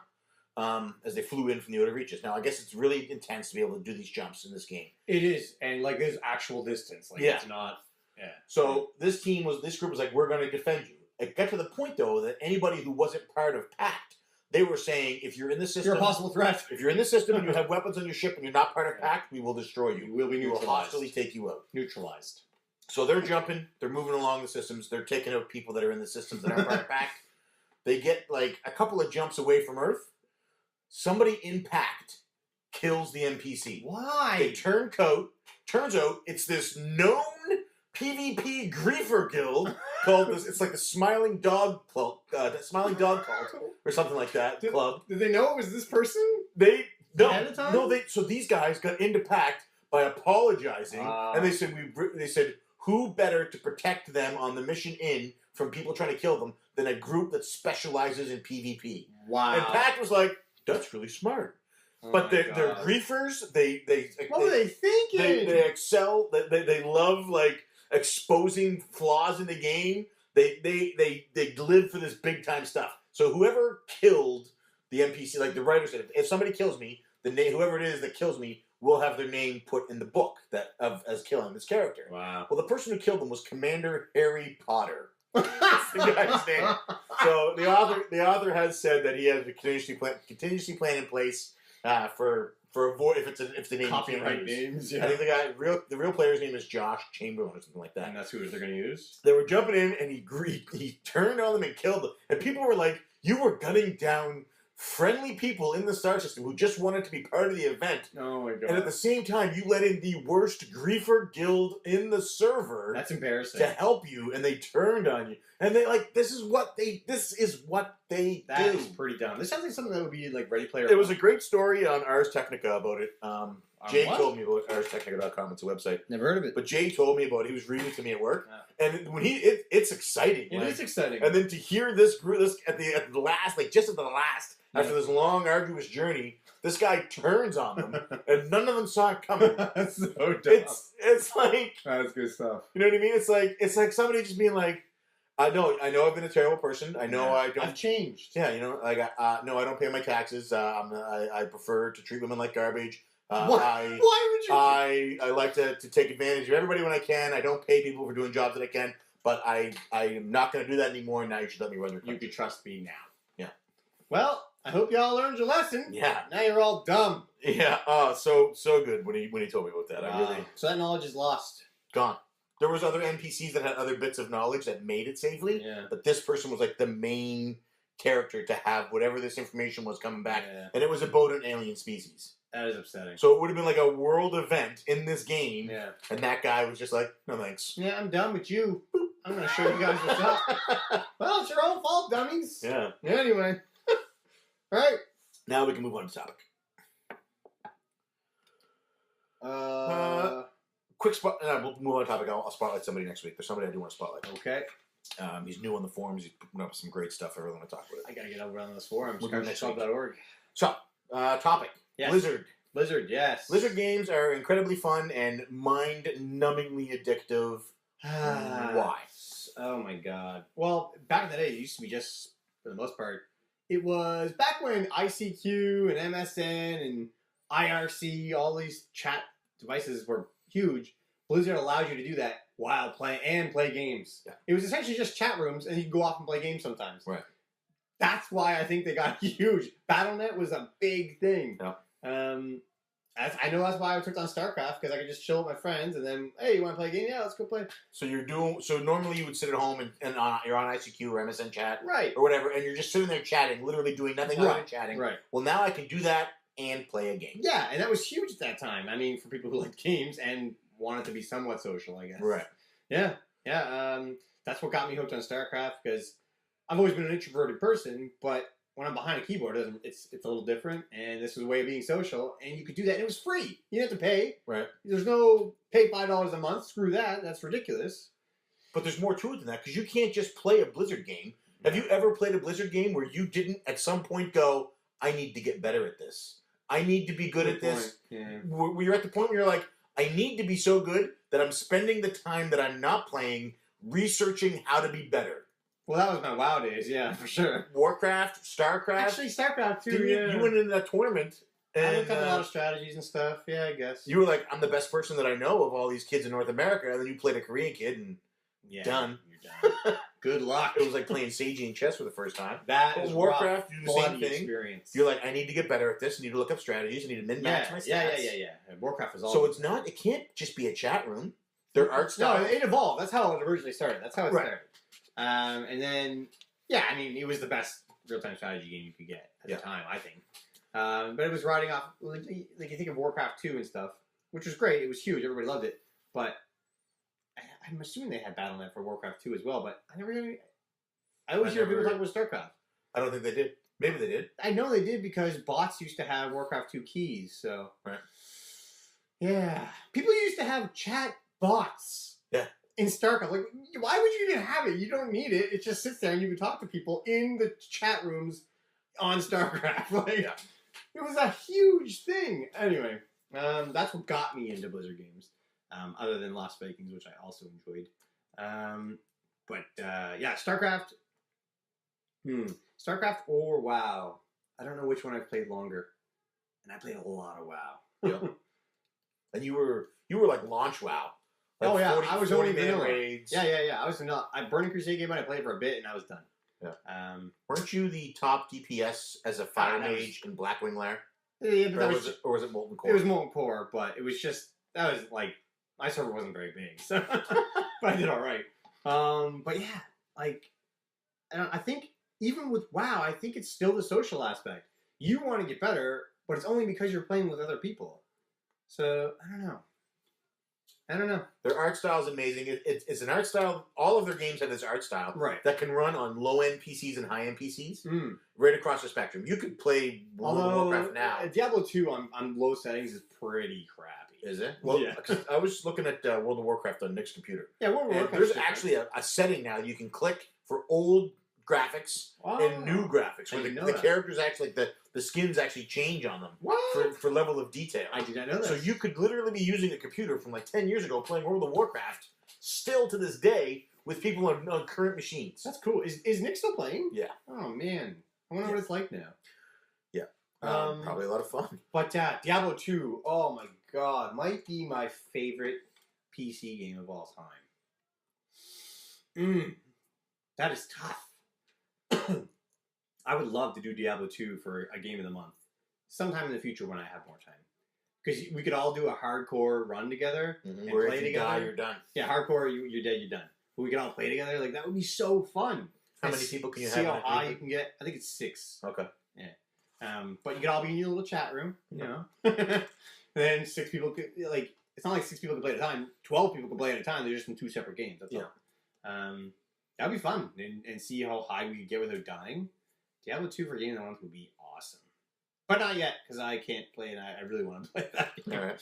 As they flew in from the outer reaches. Now, I guess it's really intense to be able to do these jumps in this game. It is, and like there's actual distance. Like it's not. Yeah. So this group was like, we're going to defend you. It got to the point though that anybody who wasn't part of PACT, they were saying, if you're in the system, you're a possible threat. If you're in the system and you have weapons on your ship and you're not part of PACT, we will destroy you. You will be neutralized. We will hostilely take you out. Neutralized. So they're jumping. They're moving along the systems. They're taking out people that are in the systems that aren't part of PACT. They get like a couple of jumps away from Earth. Somebody in PACT kills the NPC. Why? They turns out it's this known PvP griefer guild called this. It's like the Smiling Dog Cult, or something like that. Club. Did they know it was this person? So these guys got into PACT by apologizing, and they said who better to protect them on the mission in from people trying to kill them than a group that specializes in PvP. Wow. And PACT was like, that's really smart. But they're griefers. What were they thinking? They excel. They love like exposing flaws in the game. They live for this big time stuff. So whoever killed the NPC, like the writer said, if somebody kills me, whoever it is that kills me will have their name put in the book as killing this character. Wow. Well, the person who killed them was Commander Harry Potter. That's the guy's name. So the author has said that he has a contingency plan in place for if the name copyright names. Yeah. I think the real player's name is Josh Chamberlain or something like that. And that's who they're going to use. They were jumping in, and he turned on them and killed them. And people were like, "You were gunning down friendly people in the star system who just wanted to be part of the event." Oh my god! And at the same time, you let in the worst griefer guild in the server. That's embarrassing. To help you, and they turned on you. And they this is what they do. That's pretty dumb. This sounds like something that would be like Ready Player. It was a great story on Ars Technica about it. Jay what? told me about ArsTechnica.com. It's a website. Never heard of it. But Jay told me about it. He was reading it to me at work, and when it's exciting. It is exciting. And then to hear this at the last, after this long, arduous journey, this guy turns on them, and none of them saw it coming. That's so dumb. It's like that's good stuff. You know what I mean? It's like somebody just being like, I know I've been a terrible person. I know I don't. I've changed. Yeah, no, I don't pay my taxes. I prefer to treat women like garbage. Why would you? I like to take advantage of everybody when I can. I don't pay people for doing jobs that I can, but I am not going to do that anymore. Now you should let me run your country. You can trust me now. Yeah. Well, I hope y'all learned your lesson. Yeah. Now you're all dumb. Yeah. So good when he told me about that. So that knowledge is lost. Gone. There was other NPCs that had other bits of knowledge that made it safely. Yeah. But this person was like the main character to have whatever this information was coming back, Yeah. and it was about an alien species. That is upsetting. So it would have been like a world event in this game, Yeah. and that guy was just like, no thanks. Yeah, I'm done with you. Boop. I'm going to show you guys what's up. Well, it's your own fault, dummies. Yeah. Anyway. All right. Now we can move on to topic. Quick spot. We'll move on to topic. I'll spotlight somebody next week. There's somebody I do want to spotlight. Okay. He's new on the forums. He's putting up some great stuff. I really want to talk about it. I got to get over on those forums. We'll do it next week. CartridgeClub.org. So, topic. Yes. Blizzard, yes. Blizzard games are incredibly fun and mind-numbingly addictive. Why? Oh my god. Well, back in the day, it used to be just, for the most part, it was back when ICQ and MSN and IRC, all these chat devices were huge. Blizzard allowed you to do that while play games. Yeah. It was essentially just chat rooms, and you could go off and play games sometimes. Right. That's why I think they got huge. Battle.net was a big thing. Yeah. I know that's why I took on StarCraft, because I could just chill with my friends, and then, hey, you want to play a game? Yeah, let's go play. So normally you would sit at home and you're on ICQ or MSN chat, right, or whatever, and you're just sitting there chatting, literally doing nothing other than chatting. Right. Well, now I can do that and play a game. Yeah, and that was huge at that time. I mean, for people who liked games and wanted to be somewhat social, I guess. Right. Yeah. Yeah. That's what got me hooked on StarCraft, because I've always been an introverted person, but when I'm behind a keyboard, it's a little different, and this was a way of being social, and you could do that, and it was free. You didn't have to pay. Right. There's no pay $5 a month. Screw that. That's ridiculous. But there's more to it than that, because you can't just play a Blizzard game. Have you ever played a Blizzard game where you didn't at some point go, I need to get better at this. I need to be good at this. Yeah. Where you're at the point where you're like, I need to be so good that I'm spending the time that I'm not playing researching how to be better. Well, that was my WoW days, yeah, for sure. Warcraft, StarCraft. Actually, StarCraft too. You went into that tournament. And, I looked up a lot of strategies and stuff. Yeah, I guess. You were like, I'm the best person that I know of all these kids in North America. And then you played a Korean kid and done. You're done. Good luck. It was like playing Seiji chess for the first time. That is Warcraft, you do the same thing. Experience. You're like, I need to get better at this. I need to look up strategies. I need to min-max my stats. Yeah. And Warcraft is all. So it's not. It can't just be a chat room. Their art style. No, it evolved. That's how it originally started. That's how it started. And then, yeah, I mean, it was the best real-time strategy game you could get at the time, I think. But it was riding off, like you think of Warcraft 2 and stuff, which was great. It was huge. Everybody loved it. But I'm assuming they had Battle.net for Warcraft 2 as well, but I always hear people talk about StarCraft. I don't think they did. Maybe they did. I know they did because bots used to have Warcraft 2 keys, so. Right. Yeah. People used to have chat bots. Yeah. In StarCraft. Like, why would you even have it? You don't need it. It just sits there and you can talk to people in the chat rooms on StarCraft. Like, it was a huge thing. Anyway, that's what got me into Blizzard games. Other than Lost Vikings, which I also enjoyed. Yeah, StarCraft. StarCraft or WoW. I don't know which one I've played longer. And I played a lot of WoW. Yeah. And you were like launch WoW. Like 40, I was only vanilla. Raids. Yeah. I was vanilla. Burning Crusade game I played for a bit and I was done. Yeah. Weren't you the top DPS as a fire mage in Blackwing Lair? Yeah, but or was it Molten Core? It was Molten Core, but it was just that was like my server wasn't very big, so but I did all right. But yeah, like I think even with WoW, I think it's still the social aspect. You want to get better, but it's only because you're playing with other people. So I don't know. Their art style is amazing. It's an art style. All of their games have this art style that can run on low-end PCs and high-end PCs right across the spectrum. You could play World of Warcraft now. Diablo 2 on low settings is pretty crappy. Is it? Well, yeah. I was looking at World of Warcraft on Nick's computer. Yeah, World of Warcraft. There's actually a setting now you can click for old graphics and new graphics. Where the characters actually, the skins actually change on them for level of detail. I did not know that. So you could literally be using a computer from like 10 years ago playing World of Warcraft still to this day with people on current machines. That's cool. Is Nick still playing? Yeah. Oh, man. I wonder what it's like now. Yeah. Probably a lot of fun. But Diablo 2, oh my god, might be my favorite PC game of all time. That is tough. I would love to do Diablo 2 for a game of the month. Sometime in the future when I have more time. Because we could all do a hardcore run together and play together. Die, you're done. Yeah, hardcore, you're dead, you're done. But we could all play together. Like, that would be so fun. How many people can you have? See how high you can get? I think it's 6. Okay. Yeah. But you could all be in your little chat room, you know. And then 6 people could, like, it's not like 6 people can play at a time. 12 people can play at a time. They're just in 2 separate games. That's all. That'd be fun. And see how high we could get without dying. Diablo 2 for Game of the Month would be awesome. But not yet, because I can't play and I really want to play that game. All right.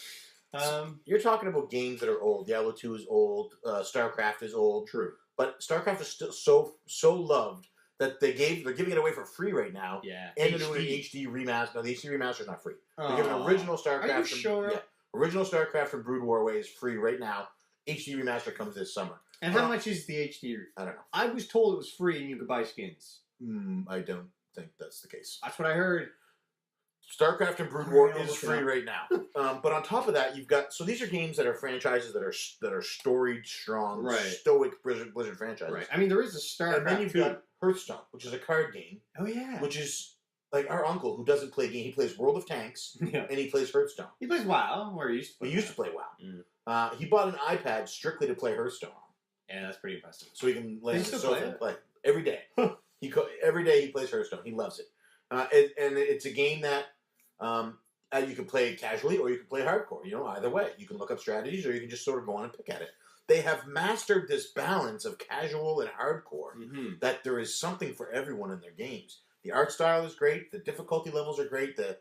So you're talking about games that are old. Diablo 2 is old. StarCraft is old. True. But StarCraft is still so loved that they're giving it away for free right now. Yeah. And they're doing an HD remaster. No, the HD remaster is not free. They're giving original StarCraft. Are you sure? Yeah. Original StarCraft from Brood Warway is free right now. HD remaster comes this summer. And how much is the HD? I don't know. I was told it was free and you could buy skins. I don't think that's the case. That's what I heard. StarCraft and Brood War is free right now. But on top of that, you've got these are games that are franchises that are storied, strong, stoic Blizzard franchises. Right. I mean, there is a StarCraft. And then you've got Hearthstone, which is a card game. Oh yeah. Which is like our uncle who doesn't play game. He plays World of Tanks and he plays Hearthstone. He plays WoW, or he used to play WoW. He bought an iPad strictly to play Hearthstone. Yeah, that's pretty impressive. So he can lay on the sofa and play every day. Every day he plays Hearthstone. He loves it. And it's a game that you can play casually or you can play hardcore. You know, either way. You can look up strategies or you can just sort of go on and pick at it. they have mastered this balance of casual and hardcore Mm-hmm. that there is something for everyone in their games. The art style is great. The difficulty levels are great. The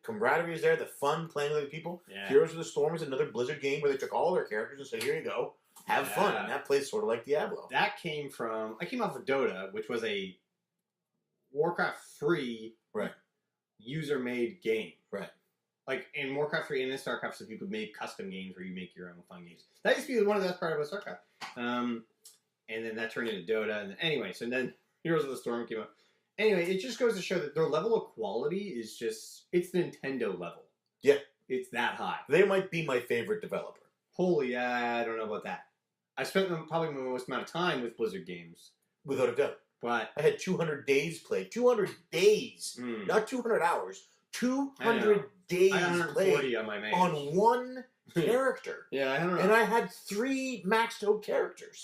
camaraderie is there. The fun playing with other people. Yeah. Heroes of the Storm is another Blizzard game where they took all their characters and said, "Here you go, have fun." And that plays sort of like Diablo. That came from... I came off of Dota, which was a Warcraft 3 user-made game. Right. Like, in Warcraft 3 and in StarCraft, so people made custom games where you make your own fun games. That used to be one of the best part about StarCraft. And then that turned into Dota. And anyway, so then Heroes of the Storm came out. Anyway, it just goes to show that their level of quality is just... It's Nintendo level. Yeah. It's that high. They might be my favorite developer. Holy, I don't know about that. I spent probably the most amount of time with Blizzard games. Without a doubt. But... I had 200 days played. 200 days. Not 200 hours. 200 days played on my on one character. Yeah, I don't know. And I had 3 maxed out characters.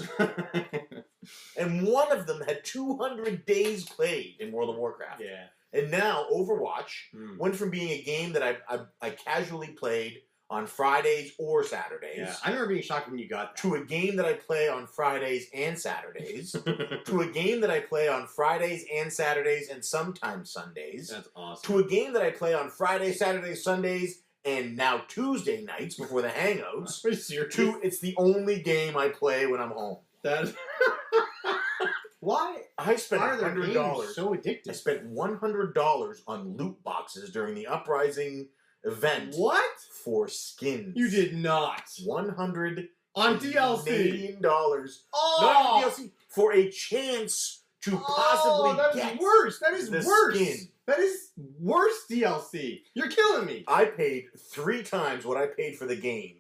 And one of them had 200 days played in World of Warcraft. Yeah. And now Overwatch went from being a game that I casually played on Fridays or Saturdays. Yeah, I remember being shocked when you got that. To a game that I play on Fridays and Saturdays. To a game that I play on Fridays and Saturdays and sometimes Sundays. That's awesome. To a game that I play on Fridays, Saturdays, Sundays, and now Tuesday nights before the Hangouts. To it's the only game I play when I'm home. That's... Why? I spent $100. So addictive. I spent $100 on loot boxes during the Uprising event. What? For skins. You did not. 100 on DLC. Canadian dollars. Oh! Not on DLC. For a chance to possibly that get is worse. That is the worse. skin. That is worse DLC. You're killing me. I paid 3 times what I paid for the game.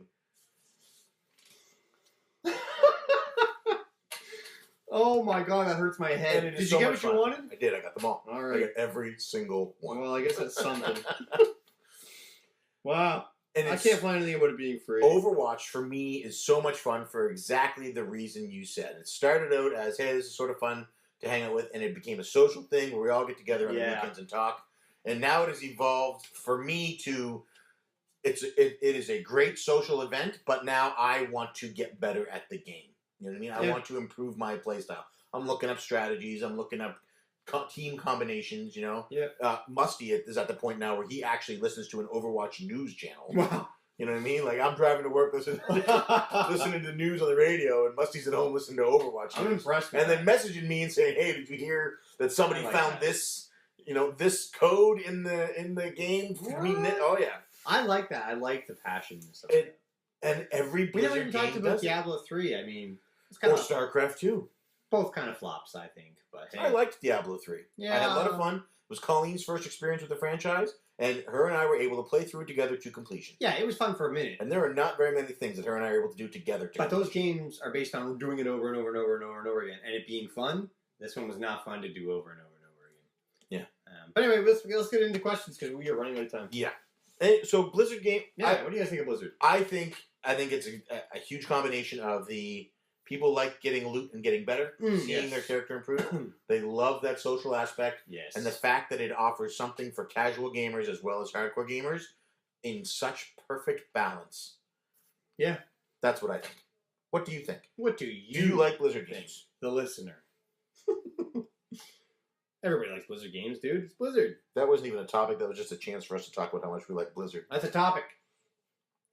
Oh my god, that hurts my head. Did you get what you wanted? I did. I got them all. All right. I got every single one. Well, I guess that's something. Wow. And I can't find anything about it being free. Overwatch, for me, is so much fun for exactly the reason you said. It started out as, hey, this is sort of fun to hang out with, and it became a social thing where we all get together on the weekends and talk. And now it has evolved for me to... It is a great social event, but now I want to get better at the game. You know what I mean? I want to improve my playstyle. I'm looking up strategies. I'm looking up team combinations, you know? Yeah. Musty is at the point now where he actually listens to an Overwatch news channel. Wow. You know what I mean? Like, I'm driving to work listening to the news on the radio, and Musty's at home listening to Overwatch I'm news. impressed. And then messaging me and saying, hey, did you hear that somebody found this, you know, this code in the game? Oh, yeah. I like that. I like the passion and stuff. And every Blizzard we never even talked about Diablo 3. I mean, it's kind or of StarCraft 2. Both kind of flops, I think. But hey. I liked Diablo 3. Yeah. I had a lot of fun. It was Colleen's first experience with the franchise, and her and I were able to play through it together to completion. Yeah, it was fun for a minute. And there are not very many things that her and I are able to do together. But those games are based on doing it over and over and over and over and over again, and it being fun. This one was not fun to do over and over and over again. Yeah. But anyway, let's get into questions because we are running out of time. Yeah. And so Blizzard game. Yeah. What do you guys think of Blizzard? I think it's a huge combination of the people like getting loot and getting better, seeing their character improve. They love that social aspect. Yes. And the fact that it offers something for casual gamers as well as hardcore gamers in such perfect balance. Yeah. That's what I think. What do you think? What do you like Blizzard games? The listener. Everybody likes Blizzard games, dude. It's Blizzard. That wasn't even a topic. That was just a chance for us to talk about how much we like Blizzard. That's a topic.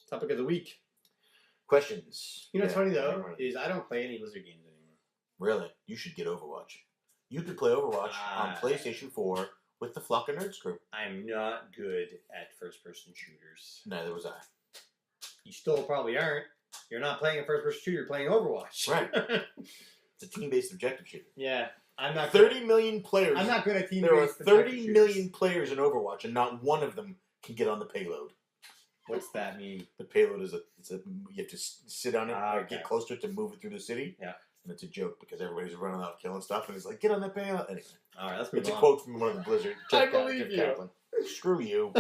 Topic of the week. Questions. You know what's funny, though, is I don't play any Blizzard games anymore. Really? You should get Overwatch. You could play Overwatch on PlayStation 4 with the Flock of Nerds crew. I'm not good at first-person shooters. Neither was I. You still probably aren't. You're not playing a first-person shooter. You're playing Overwatch. Right. It's a team-based objective shooter. Yeah. I'm not 30 million players. I'm not good at team-based There are 30 million players in Overwatch, and not one of them can get on the payload. What's that mean? The payload is you have to sit on it or get close to it to move it through the city. Yeah. And it's a joke because everybody's running out killing stuff, and it's like, get on the payload. Anyway. All right, let's move on. It's a quote from one of the Blizzard. I believe you. Kaplan. Screw you.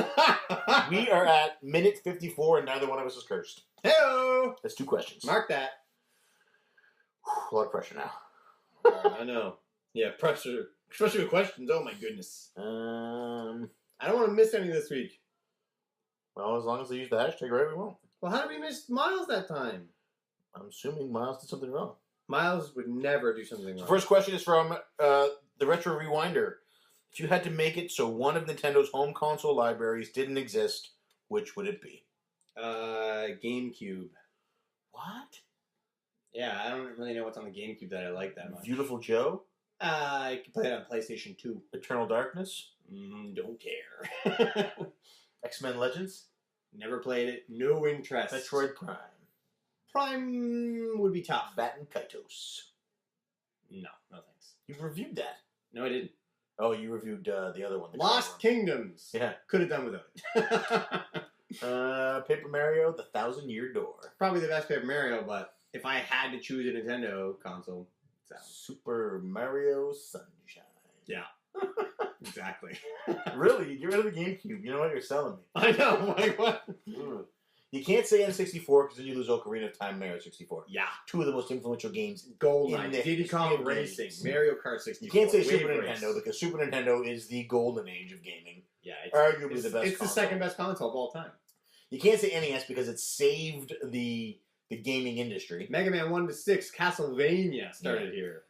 We are at minute 54, and neither one of us is cursed. Hey-o! That's 2 questions. Mark that. A lot of pressure now. I know. Yeah, pressure. Especially with questions. Oh, my goodness. I don't want to miss any this week. Well, as long as they use the hashtag right, we won't. Well, how did we miss Miles that time? I'm assuming Miles did something wrong. Miles would never do something So wrong. first question is from the Retro Rewinder. If you had to make it so one of Nintendo's home console libraries didn't exist, which would it be? GameCube. What? Yeah, I don't really know what's on the GameCube that I like that much. Beautiful Joe? I can play it on PlayStation 2. Eternal Darkness? Don't care. X-Men Legends? Never played it. No interest. Metroid Prime? Prime would be tough. Batten Kaitos? No thanks. You reviewed that. No, I didn't. Oh, you reviewed the other one. The Lost Kingdoms. Yeah. Could have done without it. Paper Mario, The 1,000-Year Door. Probably the best Paper Mario, but if I had to choose a Nintendo console, it's that one. Super Mario Sunshine. Yeah. Exactly. Really? Get rid of the GameCube. You know what? You're selling me. I know. Like what? You can't say N64 because then you lose Ocarina of Time, Mario 64. Yeah. Two of the most influential games. GoldenEye, the Diddy Kong history of Racing, games. Mario Kart 64. You can't say Wave Super Race. Nintendo because Super Nintendo is the golden age of gaming. Yeah, Arguably the best It's the console. second best console of all time. You can't say NES because it saved the gaming industry. Mega Man 1 to 6, Castlevania started here.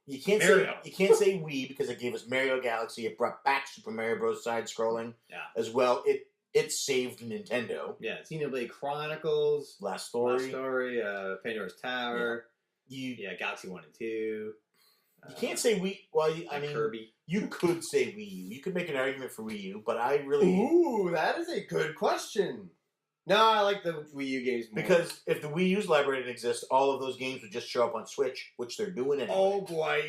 You can't say Wii because it gave us Mario Galaxy. It brought back Super Mario Bros. Side scrolling. Yeah. As well. It saved Nintendo. Yeah, Xenoblade Chronicles, Last Story. Pandora's Tower. Yeah. Galaxy 1 and 2. You can't say Wii. Well, Kirby. You could say Wii U. You could make an argument for Wii U, but I really... Ooh, that is a good question. No, I like the Wii U games more. Because if the Wii U's library didn't exist, all of those games would just show up on Switch, which they're doing anyway. Oh, boy.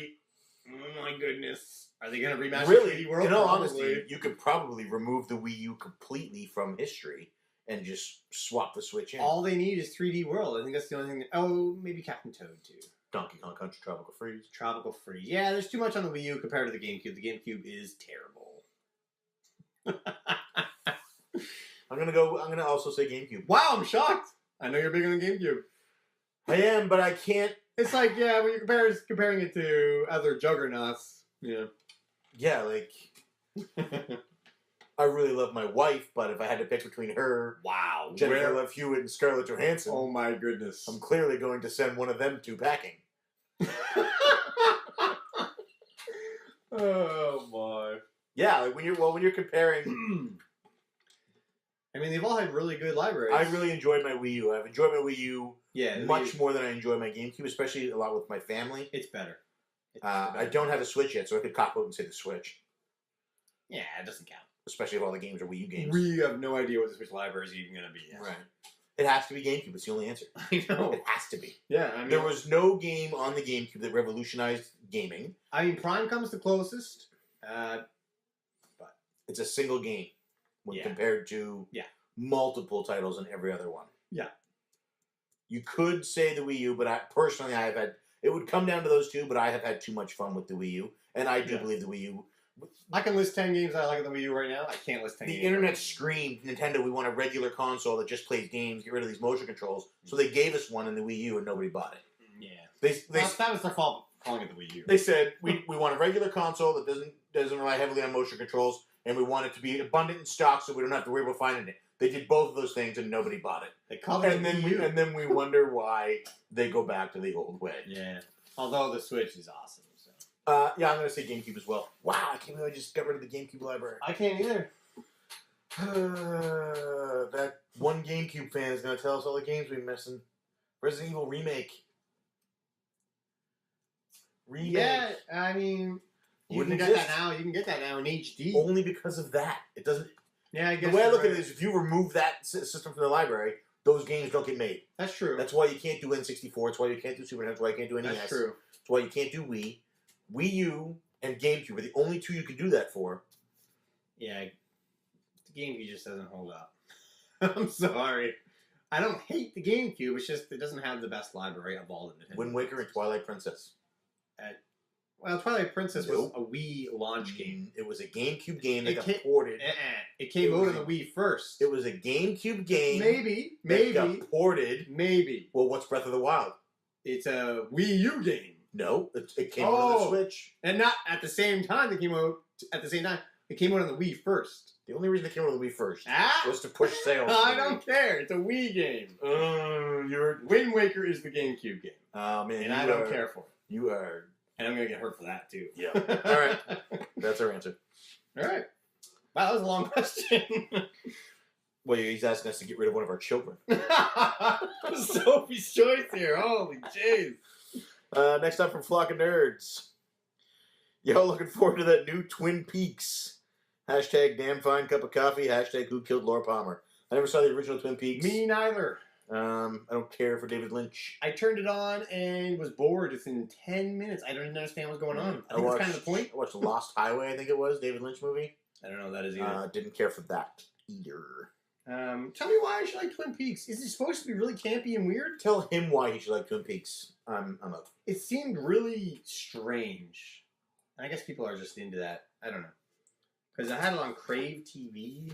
Oh, my goodness. Are they going to remaster Really, 3D World? in all Probably. honesty, you could probably remove the Wii U completely from history and just swap the Switch in. All they need is 3D World. I think that's the only thing. Oh, maybe Captain Toad, too. Donkey Kong Country Tropical Freeze. Tropical Freeze. Yeah, there's too much on the Wii U compared to the GameCube. The GameCube is terrible. I'm gonna also say GameCube. Wow, I'm shocked. I know you're big on the GameCube. I am, but I can't. It's like, yeah, when you're comparing it to other juggernauts. Yeah. Yeah, like I really love my wife, but if I had to pick between her, Wow. Jennifer Love Hewitt, and Scarlett Johansson, Oh my goodness. I'm clearly going to send one of them two packing. Oh my. Yeah, like when you're comparing. I mean, they've all had really good libraries. I really enjoyed my Wii U. I've enjoyed my Wii U the much Wii U, more than I enjoy my GameCube, especially a lot with my family. It's better. I don't have a Switch yet, so I could cop out and say the Switch, Yeah, it doesn't count. especially if all the games are Wii U games. We have no idea what the Switch library is even going to be yet. Right. It has to be GameCube. It's the only answer. I know. It has to be. Yeah, I mean, There was no game on the GameCube that revolutionized gaming. Prime comes the closest. It's a single game when compared to multiple titles in every other one. Yeah. You could say the Wii U, but I have had... It would come down to those two, but I have had too much fun with the Wii U, and I do believe the Wii U... I can list 10 games I like on the Wii U right now. I can't list 10 The games. internet screamed, Nintendo, we want a regular console that just plays games, get rid of these motion controls. So they gave us one in the Wii U, and nobody bought it. Yeah. That was their fault calling it the Wii U. They said, we want a regular console that doesn't rely heavily on motion controls, and we want it to be abundant in stock so we don't have to worry about finding it. They did both of those things, and nobody bought it. They called it Wii U. And then we wonder why they go back to the old way. Yeah. Although the Switch is awesome. So. Yeah, I'm going to say GameCube as well. Wow, I can't believe I just got rid of the GameCube library. I can't either. That one GameCube fan is going to tell us all the games we're missing. Resident Evil Remake. Yeah, I mean, you can get that now. You can get that now in HD. Only because of that. It doesn't... Yeah, I guess the way I look at it is, if you remove that system from the library, those games don't get made. That's true. That's why you can't do N64. It's why you can't do Super Nintendo. That's why you can't do NES. That's true. It's why you can't do Wii. Wii U and GameCube are the only two you can do that for. Yeah, the GameCube just doesn't hold up. I'm sorry. I don't hate the GameCube. It's just it doesn't have the best library of all the Nintendo. Wind Waker and Twilight Princess. Well, Twilight Princess was a Wii launch game. It was a GameCube game that got ported. It came out on the Wii first. It was a GameCube game. Maybe. That got ported. Maybe. Well, what's Breath of the Wild? It's a Wii U game. No, it came out on the Switch. And not at the same time. They came out at the same time. It came out on the Wii first. The only reason they came out with the Wii first Ah! was to push sales. I don't care. It's a Wii game. Wind Waker is the GameCube game. Oh, man. And I don't care for it. You are. And I'm going to get hurt for that, too. Yeah. All right. That's our answer. All right. Wow, that was a long question. Well, he's asking us to get rid of one of our children. Sophie's choice here. Holy jeez. Next up from Flock of Nerds. Y'all looking forward to that new Twin Peaks? Hashtag damn fine cup of coffee. Hashtag who killed Laura Palmer. I never saw the original Twin Peaks. Me neither. I don't care for David Lynch. I turned it on and was bored within 10 minutes. I don't even understand what's going on. I think that's kind of the point. I watched Lost Highway, I think it was, David Lynch movie. I don't know what that is either. Didn't care for that either. Tell me why I should like Twin Peaks. Is it supposed to be really campy and weird? Tell him why he should like Twin Peaks. I'm up. It seemed really strange. I guess people are just into that. I don't know. Because I had it on Crave TV.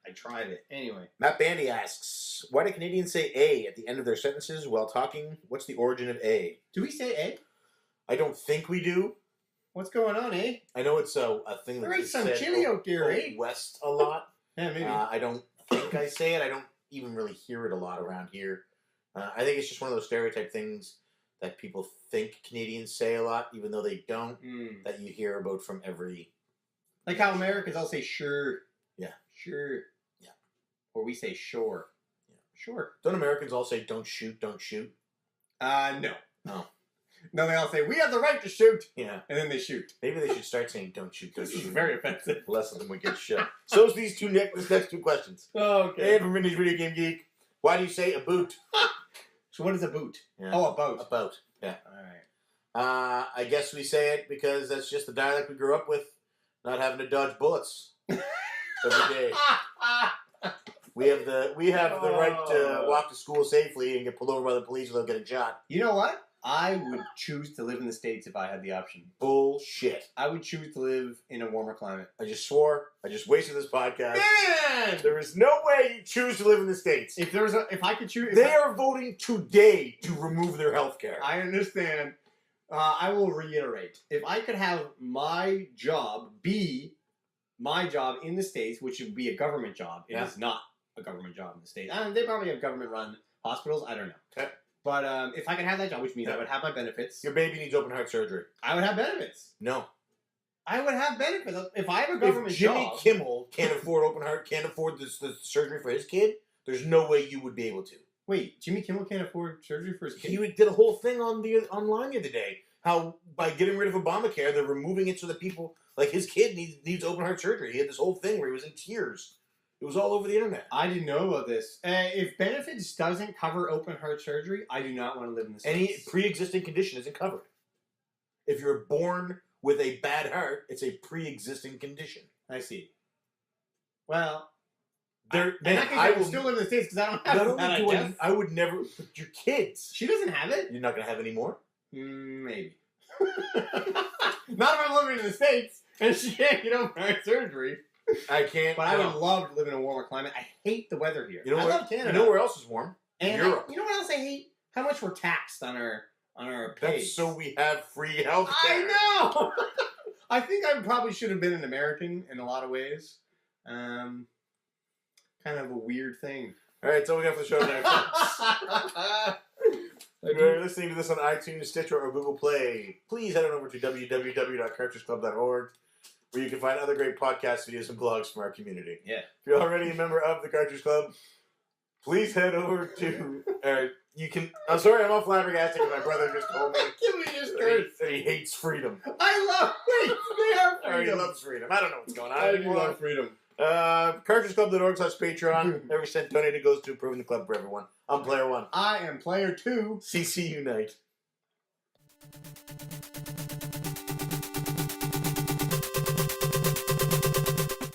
I tried it. Anyway. Matt Bandy asks, why do Canadians say A at the end of their sentences while talking? What's the origin of A? Do we say A? I don't think we do. What's going on, eh? I know it's a thing There that's is some said chili out there, eh? West a lot. Yeah, maybe. I don't think I say it. I don't even really hear it a lot around here. I think it's just one of those stereotype things that people think Canadians say a lot, even though they don't, that you hear about from every... Like how Americans all say sure. Yeah. Sure. Yeah. Or we say sure. Yeah. Sure. Don't Americans all say don't shoot, don't shoot? No. No. No, they all say, we have the right to shoot. Yeah. And then they shoot. Maybe they should start saying don't shoot, don't This is shoot. very offensive. Less of them would get shot. So's these next two questions. Okay. Hey, from Vintage Video Game Geek. Why do you say a boot? So what is a boot? Yeah. Oh, a boat. A boat. Yeah. All right. I guess we say it because that's just the dialect we grew up with, not having to dodge bullets every day. We have the right to walk to school safely and get pulled over by the police without getting shot. You know what? I would choose to live in the States if I had the option. Bullshit. I would choose to live in a warmer climate. I just swore. I just wasted this podcast. Man! There is no way you choose to live in the States. If I could choose... They are voting today to remove their health care. I understand. I will reiterate. If I could have my job be my job in the States, which would be a government job, it is not a government job in the States. They probably have government-run hospitals. I don't know. Okay. But if I could have that job, which means I would have my benefits. Your baby needs open heart surgery. I would have benefits. No. I would have benefits. If I have a government job... Jimmy Kimmel can't afford open heart, can't afford the surgery for his kid, there's no way you would be able to. Wait, Jimmy Kimmel can't afford surgery for his kid? He did a whole thing online the other day. How by getting rid of Obamacare, they're removing it so that people, like his kid, needs open heart surgery. He had this whole thing where he was in tears. It was all over the internet. I didn't know about this. If benefits doesn't cover open heart surgery, I do not want to live in the States. Any pre-existing condition isn't covered. If you're born with a bad heart, it's a pre-existing condition. I see. Well, I will still live in the States because I don't have that. I would never. Your kids. She doesn't have it. You're not gonna have any more. Maybe. Not if I'm living in the States and she can't get open heart surgery. I can't. But I would love to live in a warmer climate. I hate the weather here. You know I what? love Canada. You know where else is warm? And Europe. you know what else I hate? How much we're taxed on our pay. That's so we have free health care. I know. I think I probably should have been an American in a lot of ways. Kind of a weird thing. All right, so we got for the show now. If you're listening to this on iTunes, Stitcher, or Google Play, please head on over to www.CartridgeClub.org, where you can find other great podcast videos and blogs from our community. Yeah. If you're already a member of the Cartridge Club, please head over to... you can... I'm sorry, I'm all flabbergasted because my brother just told me that he hates freedom. I love... Wait, they are freedom. He loves freedom. I don't know what's going on. I do love freedom. CartridgeClub.org/Patreon. Every cent donated goes to improving the club for everyone. I'm Player 1. I am Player 2. CC Unite.